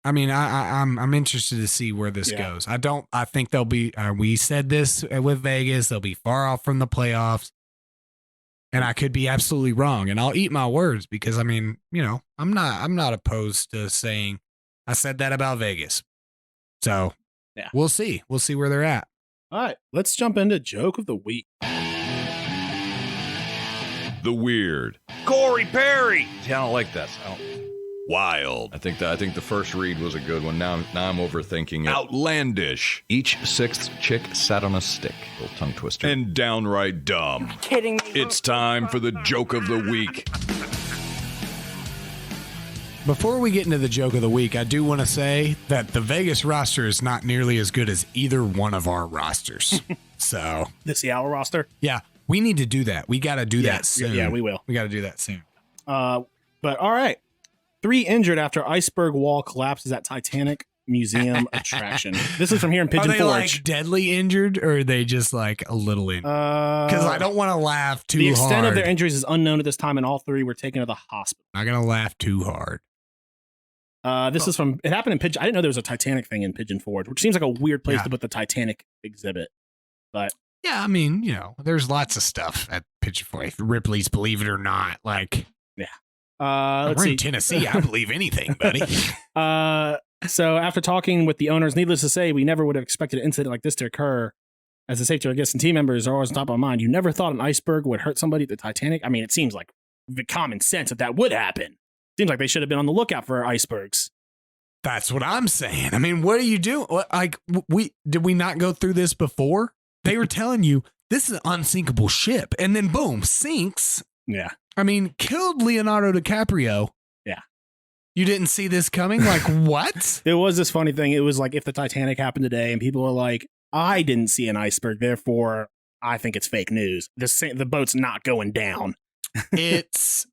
I mean, I'm interested to see where this goes. I think they'll be. We said this with Vegas. They'll be far off from the playoffs, and I could be absolutely wrong. And I'll eat my words because I mean, I'm not opposed to saying I said that about Vegas. So we'll see. We'll see where they're at.
All right, let's jump into joke of the week.
The weird.
Corey Perry.
See, I don't like this. Wild.
I think the first read was a good one. Now I'm overthinking it.
Outlandish.
Each sixth chick sat on a stick. Little tongue twister.
And downright dumb.
Kidding me.
It's time for the joke of the week.
Before we get into the joke of the week, I do want to say that the Vegas roster is not nearly as good as either one of our rosters. So
The Seattle roster.
yeah, we need to do that. We got to do that soon.
Yeah, we will.
We got to do that soon.
But all right. 3 injured after iceberg wall collapses at Titanic Museum attraction. This is from here in Pigeon
Are they
Forge.
like deadly injured or are they just like a little injured? Because I don't want to laugh too hard.
The extent of their injuries is unknown at this time, and all 3 were taken to the hospital.
Not going to laugh too hard.
This is from, it happened in Pigeon. I didn't know there was a Titanic thing in Pigeon Forge, which seems like a weird place to put the Titanic exhibit. But
yeah, I mean, there's lots of stuff at Pigeon Forge. Ripley's Believe It or Not. Like,
let's
we're
see.
in Tennessee. I believe anything, buddy.
So after talking with the owners, needless to say, we never would have expected an incident like this to occur. As the safety of our guests and team members are always on top of our mind. You never thought an iceberg would hurt somebody at the Titanic? I mean, it seems like the common sense that would happen. Seems like they should have been on the lookout for icebergs.
That's what I'm saying. I mean, what do you do? Like, did we not go through this before? They were telling you this is an unsinkable ship, and then boom, sinks.
Yeah.
I mean, killed Leonardo DiCaprio.
Yeah.
You didn't see this coming? Like, what?
It was this funny thing. It was like if the Titanic happened today and people were like, I didn't see an iceberg, therefore I think it's fake news. The boat's not going down.
It's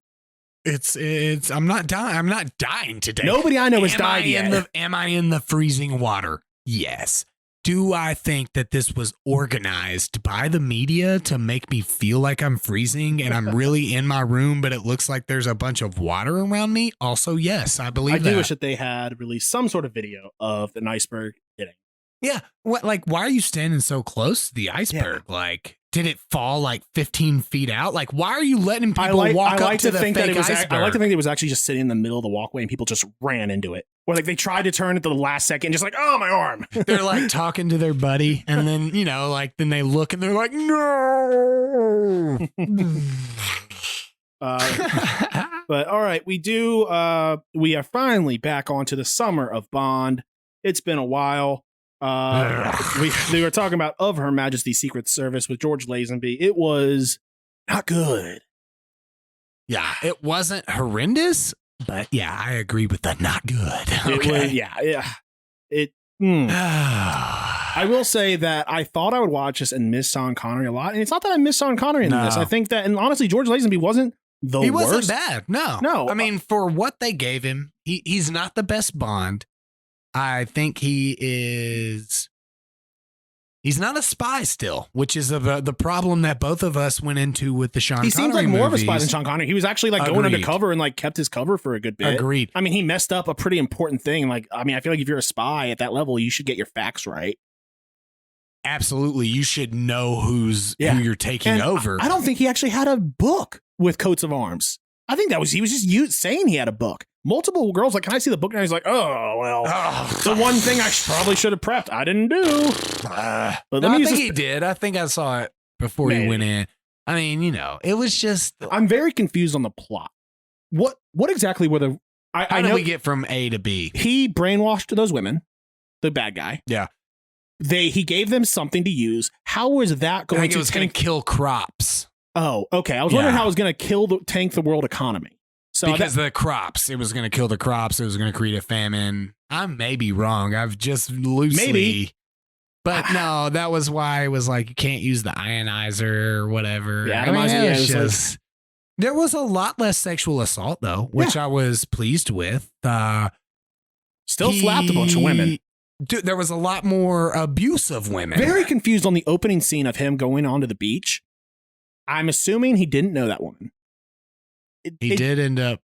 I'm not dying. I'm not dying today.
Nobody I know has died yet.
Am I in the freezing water? Yes. Do I think that this was organized by the media to make me feel like I'm freezing and I'm really in my room, but it looks like there's a bunch of water around me? Also, yes, I believe that.
I do wish that they had released some sort of video of an iceberg hitting.
Yeah. What? Like, why are you standing so close to the iceberg? Yeah. Like, did it fall like 15 feet out? Like, why are you letting people walk up to the fake iceberg?
I like to think it was actually just sitting in the middle of the walkway and people just ran into it. Or like they tried to turn at the last second, just like, oh, my arm.
They're like talking to their buddy. And then, then they look and they're like, no.
But all right, we are finally back onto the summer of Bond. It's been a while. We were talking about Of Her Majesty's Secret Service with George Lazenby. It was not good.
Yeah, it wasn't horrendous, but yeah, I agree with the not good. Okay.
Yeah. I will say that I thought I would watch this and miss Sean Connery a lot. And it's not that I miss Sean Connery in this. I think that, and honestly, George Lazenby wasn't the worst.
He wasn't bad. No.
I
mean, for what they gave him, he's not the best Bond. I think he's not a spy still, which is the problem that both of us went into with the Sean Connery
He seems like more
movies.
of a spy than Sean Connery. He was actually like going undercover and like kept his cover for a good bit.
Agreed.
I mean, he messed up a pretty important thing. Like, I mean, I feel like if you're a spy at that level, you should get your facts right.
Absolutely. You should know who you're taking over.
I don't think he actually had a book with coats of arms. I think he was just saying he had a book. Multiple girls like, can I see the book? And he's like, oh, well, the one thing I probably should have prepped. I didn't do. But
I think he did. I think I saw it before he went in. I mean, it was just.
I'm very confused on the plot. What exactly were the.
How did we get from A to B?
He brainwashed those women, the bad guy.
Yeah.
He gave them something to use. How was that going to?
It was going to kill crops.
Oh, okay. I was wondering how it was going to tank the world economy. So
because the crops, it was going to kill the crops. It was going to create a famine. I may be wrong. I've just loosely.
Maybe.
But no, that was why it was like you can't use the ionizer or whatever.
Yeah,
there was a lot less sexual assault though, which I was pleased with.
Still slapped a bunch of women.
There was a lot more abuse of women.
Very confused on the opening scene of him going onto the beach. I'm assuming he didn't know that woman.
He did end up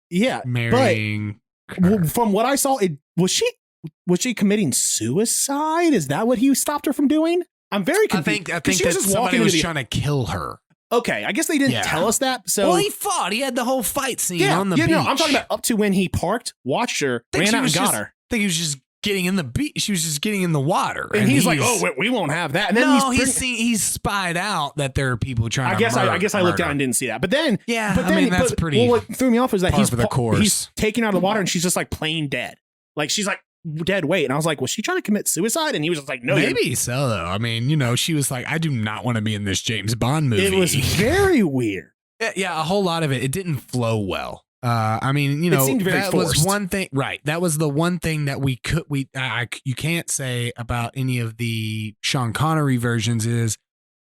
marrying her.
From what I saw, was she committing suicide? Is that what he stopped her from doing? I'm very confused.
I think that somebody was trying to kill her.
Okay, I guess they didn't tell us that. So
he fought. He had the whole fight scene on the beach.
No, I'm talking about up to when he parked, watched her, ran out and got her.
I think he was just getting in the beach. She was just getting in the water,
and he's like, "Oh, we won't have that." And then
he's spied out that there are people trying.
I guess I looked down and didn't see that. But then,
that's pretty.
Well, what threw me off is that he's taken out of the water, and she's just like plain dead. Like she's like dead weight, and I was like, was she trying to commit suicide? And he was just like, no.
Maybe so though. I mean, she was like, I do not want to be in this James Bond movie.
It was very weird.
Yeah, a whole lot of it. It didn't flow well. I mean,
it seemed very
that
forced.
was one thing, right? That was the one thing that you can't say about any of the Sean Connery versions is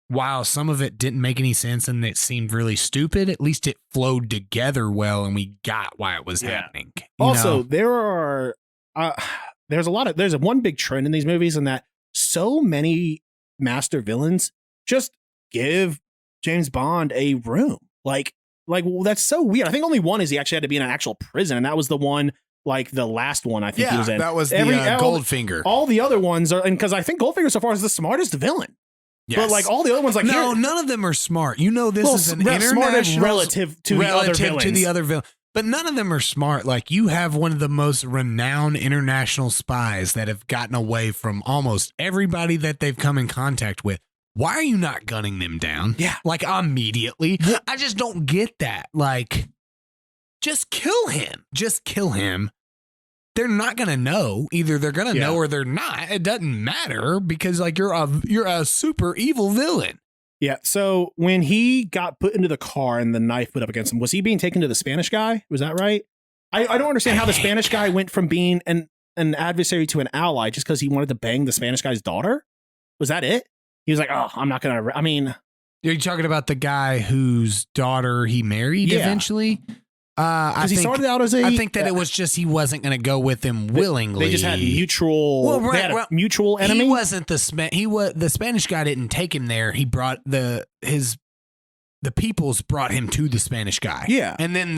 while some of it didn't make any sense and it seemed really stupid, at least it flowed together well and we got why it was happening.
Also, there's one big trend in these movies in that so many master villains just give James Bond a room. Like, well, that's so weird. I think only one is he actually had to be in an actual prison, and that was the one, like the last one I think he was in.
That was Goldfinger.
All the other ones are, and because I think Goldfinger so far is the smartest villain.
Yes.
But like all the other ones, like
none of them are smart. This is an international
relative to the other villains.
But none of them are smart. Like you have one of the most renowned international spies that have gotten away from almost everybody that they've come in contact with. Why are you not gunning them down?
Yeah.
Like immediately. I just don't get that. Like, just kill him. Just kill him. They're not going to know. Either they're going to know or they're not. It doesn't matter because like you're a super evil villain.
Yeah. So when he got put into the car and the knife put up against him, was he being taken to the Spanish guy? Was that right? I don't understand how the Spanish guy went from being an adversary to an ally just because he wanted to bang the Spanish guy's daughter. Was that it? He was like, oh, I'm not going to, I mean.
You're talking about the guy whose daughter he married eventually?
Because he started out as
I think that it was just he wasn't going to go with him willingly.
They just had mutual, mutual enemy.
He wasn't the Spanish guy didn't take him there. He brought the peoples brought him to the Spanish guy.
Yeah.
And then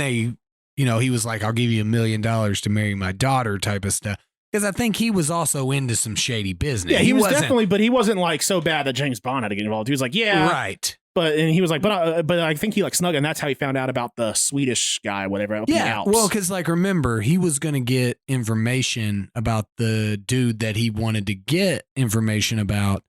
he was like, I'll give you $1 million to marry my daughter type of stuff. Because I think he was also into some shady business.
Yeah, he was definitely, but he wasn't like so bad that James Bond had to get involved. He was like, yeah,
right.
And he was like, but I think he like snug, and that's how he found out about the Swedish guy, whatever.
Yeah, well, because like remember, he was going to get information about the dude that he wanted to get information about,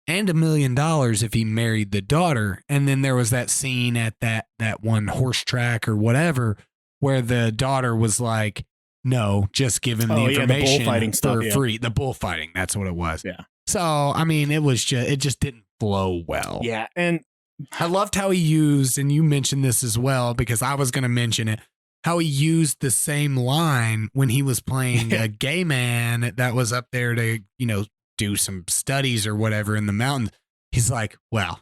and $1 million if he married the daughter. And then there was that scene at that one horse track or whatever, where the daughter was like, no, just give him the information
the bullfighting
for free. The bullfighting, that's what it was.
Yeah.
So, I mean, it just didn't flow well.
Yeah. And
I loved how he used, and you mentioned this as well, because I was going to mention it. how he used the same line when he was playing a gay man that was up there to, do some studies or whatever in the mountains. He's like, well,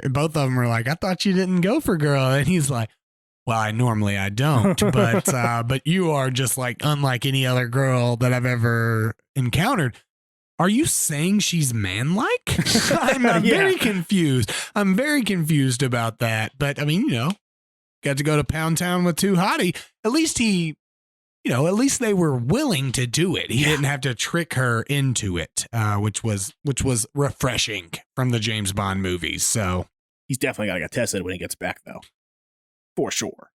both of them are like, I thought you didn't go for girl. And he's like, well, I don't, but you are just like unlike any other girl that I've ever encountered. Are you saying she's man-like? I'm very confused. I'm very confused about that. But I mean, got to go to Pound Town with Too Hottie. At least at least they were willing to do it. He didn't have to trick her into it, which was refreshing from the James Bond movies. So
he's definitely got to get tested when he gets back, though, for sure.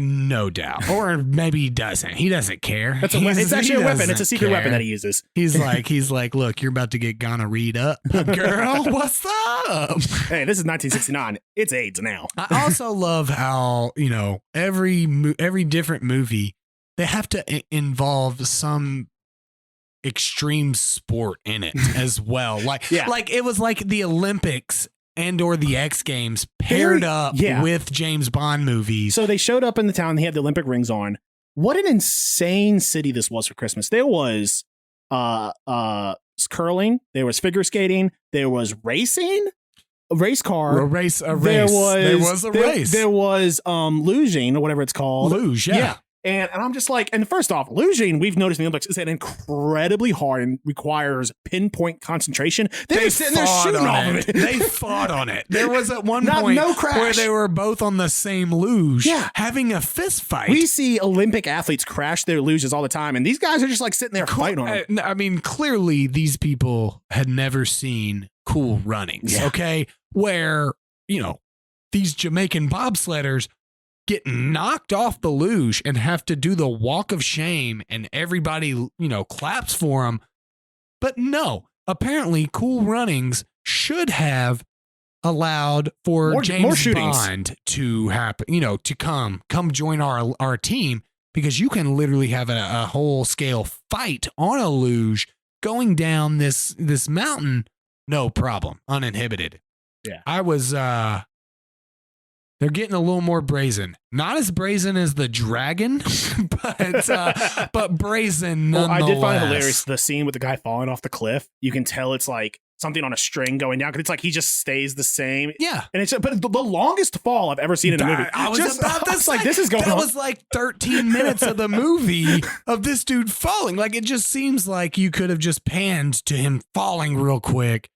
No doubt. Or maybe he doesn't. He doesn't care.
It's actually a weapon. It's a secret weapon that he uses.
He's like, look, you're about to get gonorrhea'd up, girl. What's up?
Hey, this is 1969. It's AIDS now.
I also love how, every different movie, they have to involve some extreme sport in it as well. Like it was like the Olympics and or the X Games paired up with James Bond movies.
So they showed up in the town. They had the Olympic rings on. What an insane city this was for Christmas. There was curling. There was figure skating. There was racing. A race car.
A race. There was a race.
There was luging or whatever it's called.
Luge, yeah.
And I'm just like, and first off, luging, we've noticed in the Olympics, is an incredibly hard and requires pinpoint concentration. They were sitting there shooting off of it.
They fought on it. There was at one point where they were both on the same luge having a fist fight.
We see Olympic athletes crash their luges all the time, and these guys are just like sitting there fighting on it.
I mean, clearly these people had never seen Cool Runnings, okay? Where, these Jamaican bobsledders get knocked off the luge and have to do the walk of shame and everybody, claps for them. But no, apparently Cool Runnings should have allowed for James Bond to happen, to come join our team, because you can literally have a whole scale fight on a luge going down this mountain. No problem. Uninhibited.
Yeah.
I was, they're getting a little more brazen. Not as brazen as the dragon, but brazen nonetheless.
I did find hilarious the scene with the guy falling off the cliff. You can tell it's like something on a string going down, because it's like he just stays the same.
Yeah.
And it's but the longest fall I've ever seen in a movie.
I was about to say,
like, this is going on.
That was like 13 minutes of the movie of this dude falling. Like, it just seems like you could have just panned to him falling real quick,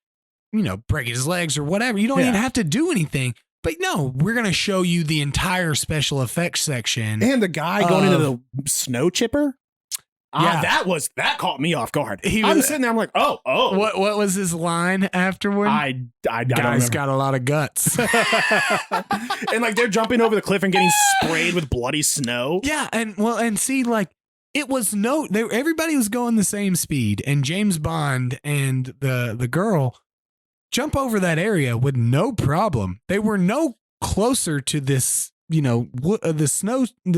breaking his legs or whatever. You don't even have to do anything. But no, we're going to show you the entire special effects section.
And the guy going into the snow chipper. That caught me off guard. I'm sitting there, I'm like, oh.
What was his line afterward?
I
Guy's got a lot of guts.
And like they're jumping over the cliff and getting sprayed with bloody snow.
Yeah, and see, like, it was everybody was going the same speed, and James Bond and the girl jump over that area with no problem. They were no closer to this, the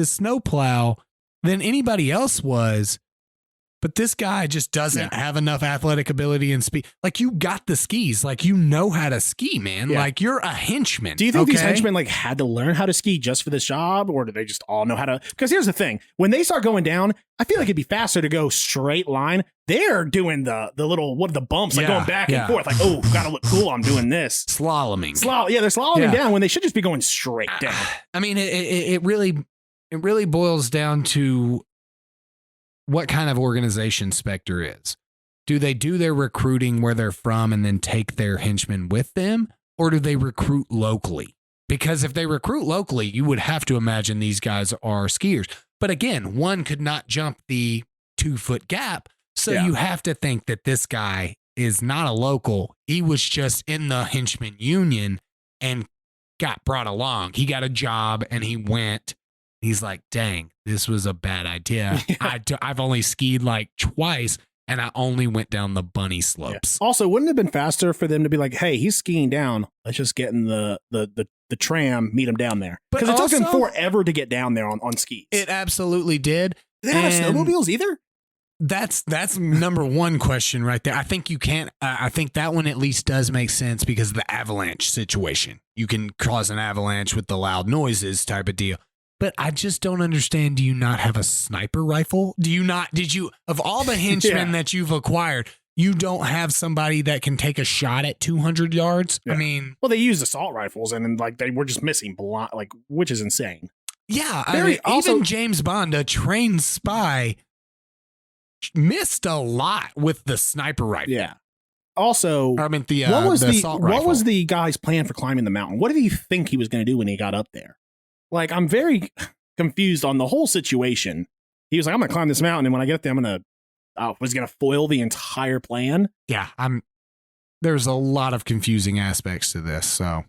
snow plow than anybody else was. But this guy just doesn't have enough athletic ability and speed. Like, you got the skis. Like, you know how to ski, man. Yeah. Like, you're a henchman.
Do you think these henchmen like had to learn how to ski just for this job, or do they just all know how to? Because here's the thing: when they start going down, I feel like it'd be faster to go straight line. They're doing the little the bumps, like going back and forth. Like, oh, gotta look cool. I'm doing this
slaloming.
They're slaloming down when they should just be going straight down.
I mean, it really boils down to what kind of organization Spectre is. Do they do their recruiting where they're from and then take their henchmen with them? Or do they recruit locally? Because if they recruit locally, you would have to imagine these guys are skiers. But again, one could not jump the 2-foot gap. So you have to think that this guy is not a local. He was just in the henchman union and got brought along. He got a job and he went. He's like, dang, this was a bad idea. I've only skied like twice, and I only went down the bunny slopes.
Yeah. Also, wouldn't it have been faster for them to be like, hey, he's skiing down. Let's just get in the tram, meet him down there. Because it took them forever to get down there on skis.
It absolutely did.
They don't have snowmobiles either?
That's number one question right there. I think you can't. I think that one at least does make sense because of the avalanche situation. You can cause an avalanche with the loud noises type of deal. But I just don't understand. Do you not have a sniper rifle? Did you, of all the henchmen that you've acquired, you don't have somebody that can take a shot at 200 yards?
Yeah.
I mean,
well, they used assault rifles and then like they were just missing which is insane.
yeah.
Also,
even James Bond, a trained spy, missed a lot with the sniper rifle.
Yeah. Also,
I mean, the
what was
the assault rifle.
what was the guy's plan for climbing the mountain? What did he think he was going to do when he got up there? Like, I'm very confused on the whole situation. He was like, I'm going to climb this mountain, and when I get up there, I'm going to was going to foil the entire plan.
Yeah, there's a lot of confusing aspects to this, so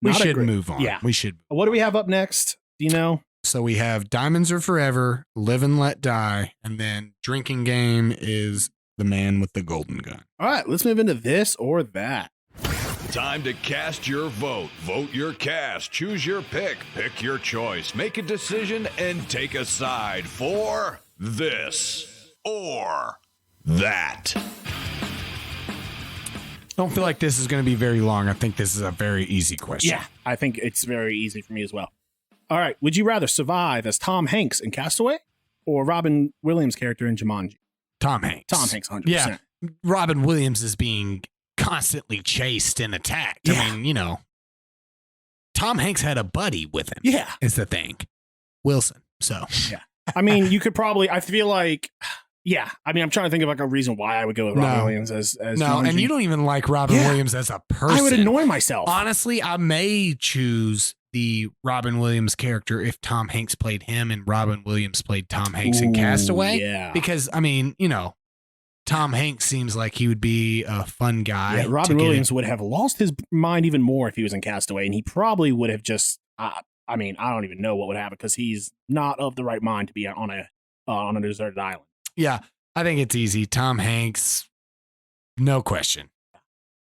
we
Not a
should
great-
move on.
yeah.
We should.
What do we have up next? Do you know?
So we have Diamonds Are Forever, Live and Let Die, and then Drinking Game is The Man with the Golden Gun.
All right, let's move into this or that.
Time to cast your vote. Vote your cast. Choose your pick. Pick your choice. Make a decision and take a side for this or that.
Don't feel like this is going to be very long. I think this is a very easy question.
Yeah, I think it's very easy for me as well. All right, would you rather survive as Tom Hanks in Castaway or Robin Williams' character in Jumanji?
Tom Hanks.
Tom Hanks, 100%.
Yeah. Robin Williams is being constantly chased and attacked.
Yeah.
I mean, Tom Hanks had a buddy with him.
Yeah.
Is the thing. Wilson. So,
I mean, you could probably, I feel like, yeah. I mean, I'm trying to think of like a reason why I would go with Robin
No.
Williams as
no,
Jumanji.
and you don't even like Robin
Yeah.
Williams as a person.
I would annoy myself.
Honestly, I may choose the Robin Williams character if Tom Hanks played him and Robin Williams played Tom Hanks in
Ooh,
Castaway.
Yeah.
Because, I mean, Tom Hanks seems like he would be a fun guy.
Yeah, Robin Williams would have lost his mind even more if he was in Castaway, and he probably would have just. I mean, I don't even know what would happen because he's not of the right mind to be on a deserted island.
Yeah, I think it's easy. Tom Hanks, no question.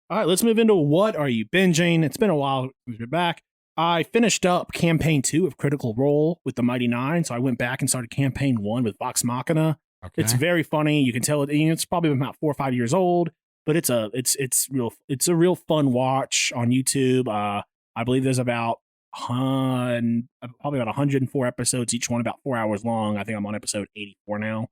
All right, let's move into what are you binging? It's been a while since we're back. I finished up campaign 2 of Critical Role with the Mighty Nine, so I went back and started campaign 1 with Vox Machina.
Okay.
It's very funny. You can tell it's probably about 4 or 5 years old, but it's a real fun watch on YouTube. I believe there's about probably about 104 episodes, each one about 4 hours long. I think I'm on episode 84 now.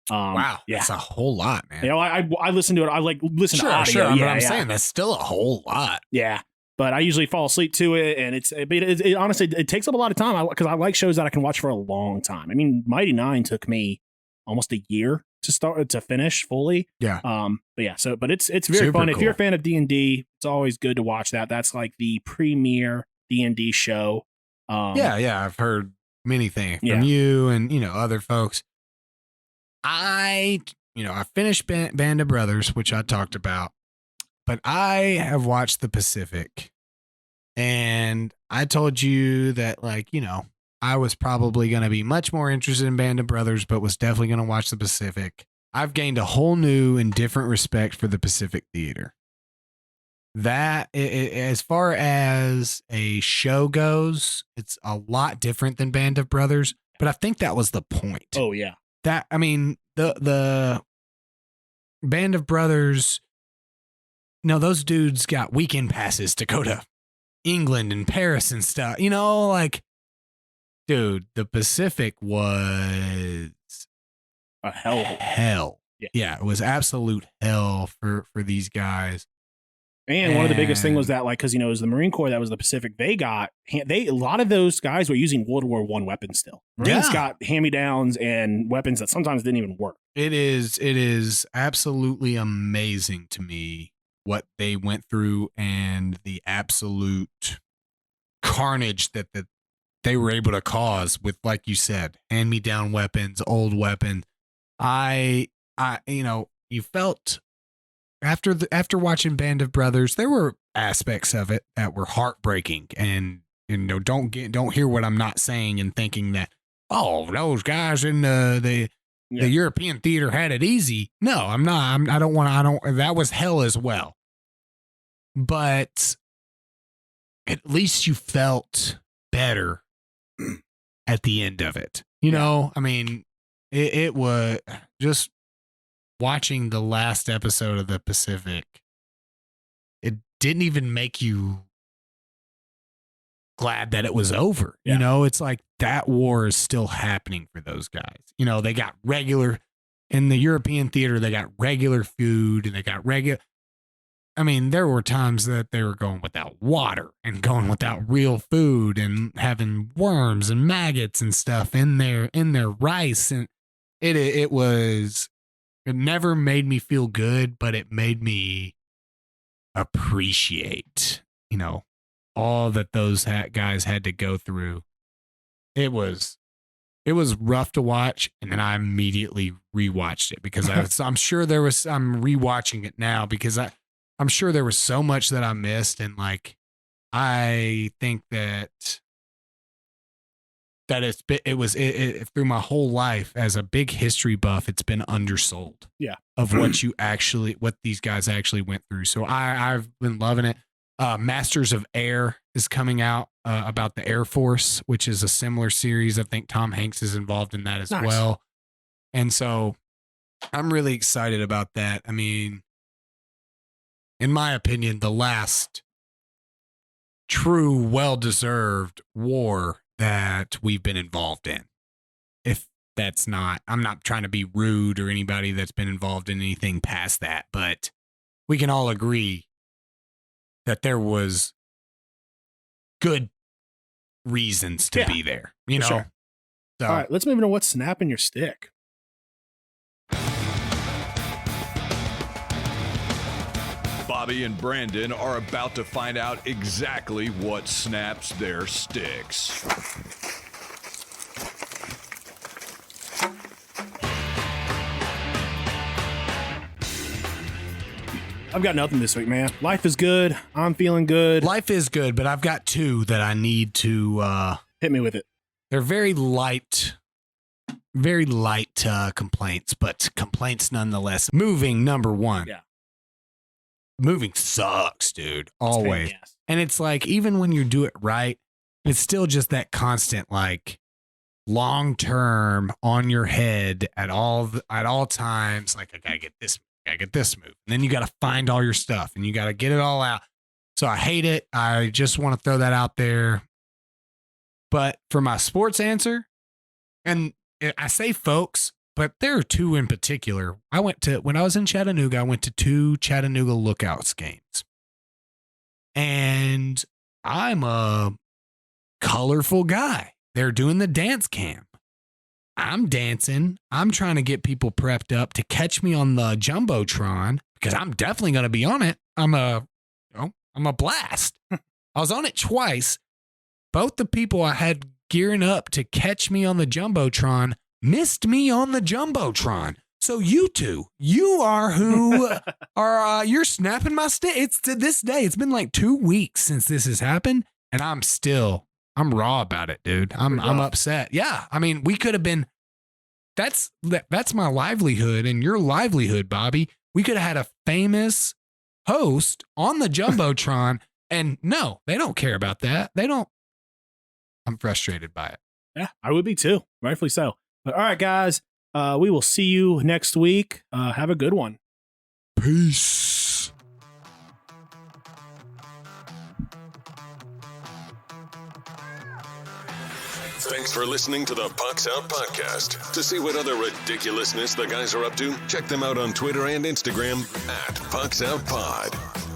Wow,
yeah,
that's a whole lot, man.
I listen to it. I like listen to audio.
Sure.
Yeah,
But I'm
yeah.
saying that's still a whole lot.
Yeah, but I usually fall asleep to it, and it honestly it takes up a lot of time because I like shows that I can watch for a long time. I mean, Mighty Nine took me almost a year to finish fully.
Yeah.
But yeah, but it's very
Super
fun. If
cool.
you're a fan of D&D, it's always good to watch that. That's like the premier D&D show.
Yeah, I've heard many things
Yeah.
from you and other folks. I finished Band of Brothers, which I talked about, but I have watched The Pacific, and I told you that I was probably going to be much more interested in Band of Brothers, but was definitely going to watch The Pacific. I've gained a whole new and different respect for the Pacific Theater. That, as far as a show goes, it's a lot different than Band of Brothers, but I think that was the point.
Oh yeah.
That, I mean, the Band of Brothers, those dudes got weekend passes to go to England and Paris and stuff. Dude, the Pacific was
A hell.
hell. Yeah, it was absolute hell for these guys.
And one of the biggest thing was that, because it was the Marine Corps that was the Pacific. A lot of those guys were using World War I weapons still. Marines
Yeah.
got hand-me-downs and weapons that sometimes didn't even work.
It is absolutely amazing to me what they went through and the absolute carnage that they were able to cause with, like you said, hand-me-down weapons, old weapons. You felt after watching Band of Brothers, there were aspects of it that were heartbreaking, and don't hear what I'm not saying and thinking that, oh, those guys in the European theater had it easy. No, I'm not. That was hell as well. But at least you felt better at the end of it. I mean, it was just watching the last episode of The Pacific. It didn't even make you glad that it was over.
Yeah.
It's like that war is still happening for those guys. You know, they got regular in the European theater, they got regular food and they got regular. I mean, there were times that they were going without water and going without real food and having worms and maggots and stuff in their rice. And it never made me feel good, but it made me appreciate, you know, all that those guys had to go through. It was rough to watch, and then I immediately rewatched it because I'm sure I'm rewatching it now because I'm sure there was so much that I missed, and like I think that it through my whole life as a big history buff, it's been undersold.
Yeah,
of what these guys actually went through. So I've been loving it. Masters of Air is coming out about the Air Force, which is a similar series. I think Tom Hanks is involved in that as well. And so I'm really excited about that. I mean, in my opinion, the last true, well-deserved war that we've been involved in. If that's not, I'm not trying to be rude or anybody that's been involved in anything past that, but we can all agree that there was good reasons to be there, you know?
Sure.
So,
all right, let's move into what's snapping your stick.
Bobby and Brandon are about to find out exactly what snaps their sticks.
I've got nothing this week, man. Life is good. I'm feeling good.
life is good, but I've got two that I need to
Hit me with it.
they're very light complaints, but complaints nonetheless. Moving, number one.
Yeah.
Moving sucks, dude.
It's pain in
Always.
the ass.
And it's like, even when you do it right, it's still just that constant, like, long term on your head at all times. Like, I gotta get this move. And then you gotta find all your stuff and you gotta get it all out. So I hate it. I just want to throw that out there. But for my sports answer, and I say folks, but there are two in particular. When I was in Chattanooga, I went to 2 Chattanooga Lookouts games. And I'm a colorful guy. They're doing the dance cam. I'm dancing. I'm trying to get people prepped up to catch me on the Jumbotron because I'm definitely going to be on it. I'm a blast. I was on it twice. Both the people I had gearing up to catch me on the Jumbotron missed me on the Jumbotron. So you two, you are who are, you're snapping my stick. It's to this day. It's been like 2 weeks since this has happened. And I'm raw about it, dude. I'm upset. Yeah. I mean, we could have been, that's my livelihood and your livelihood, Bobby. We could have had a famous host on the Jumbotron and no, they don't care about that. I'm frustrated by it.
Yeah, I would be too. Rightfully so. But all right, guys, we will see you next week. Have a good one.
Peace.
Thanks for listening to the Pucks Out Podcast. To see what other ridiculousness the guys are up to, check them out on Twitter and Instagram @PucksOutPod.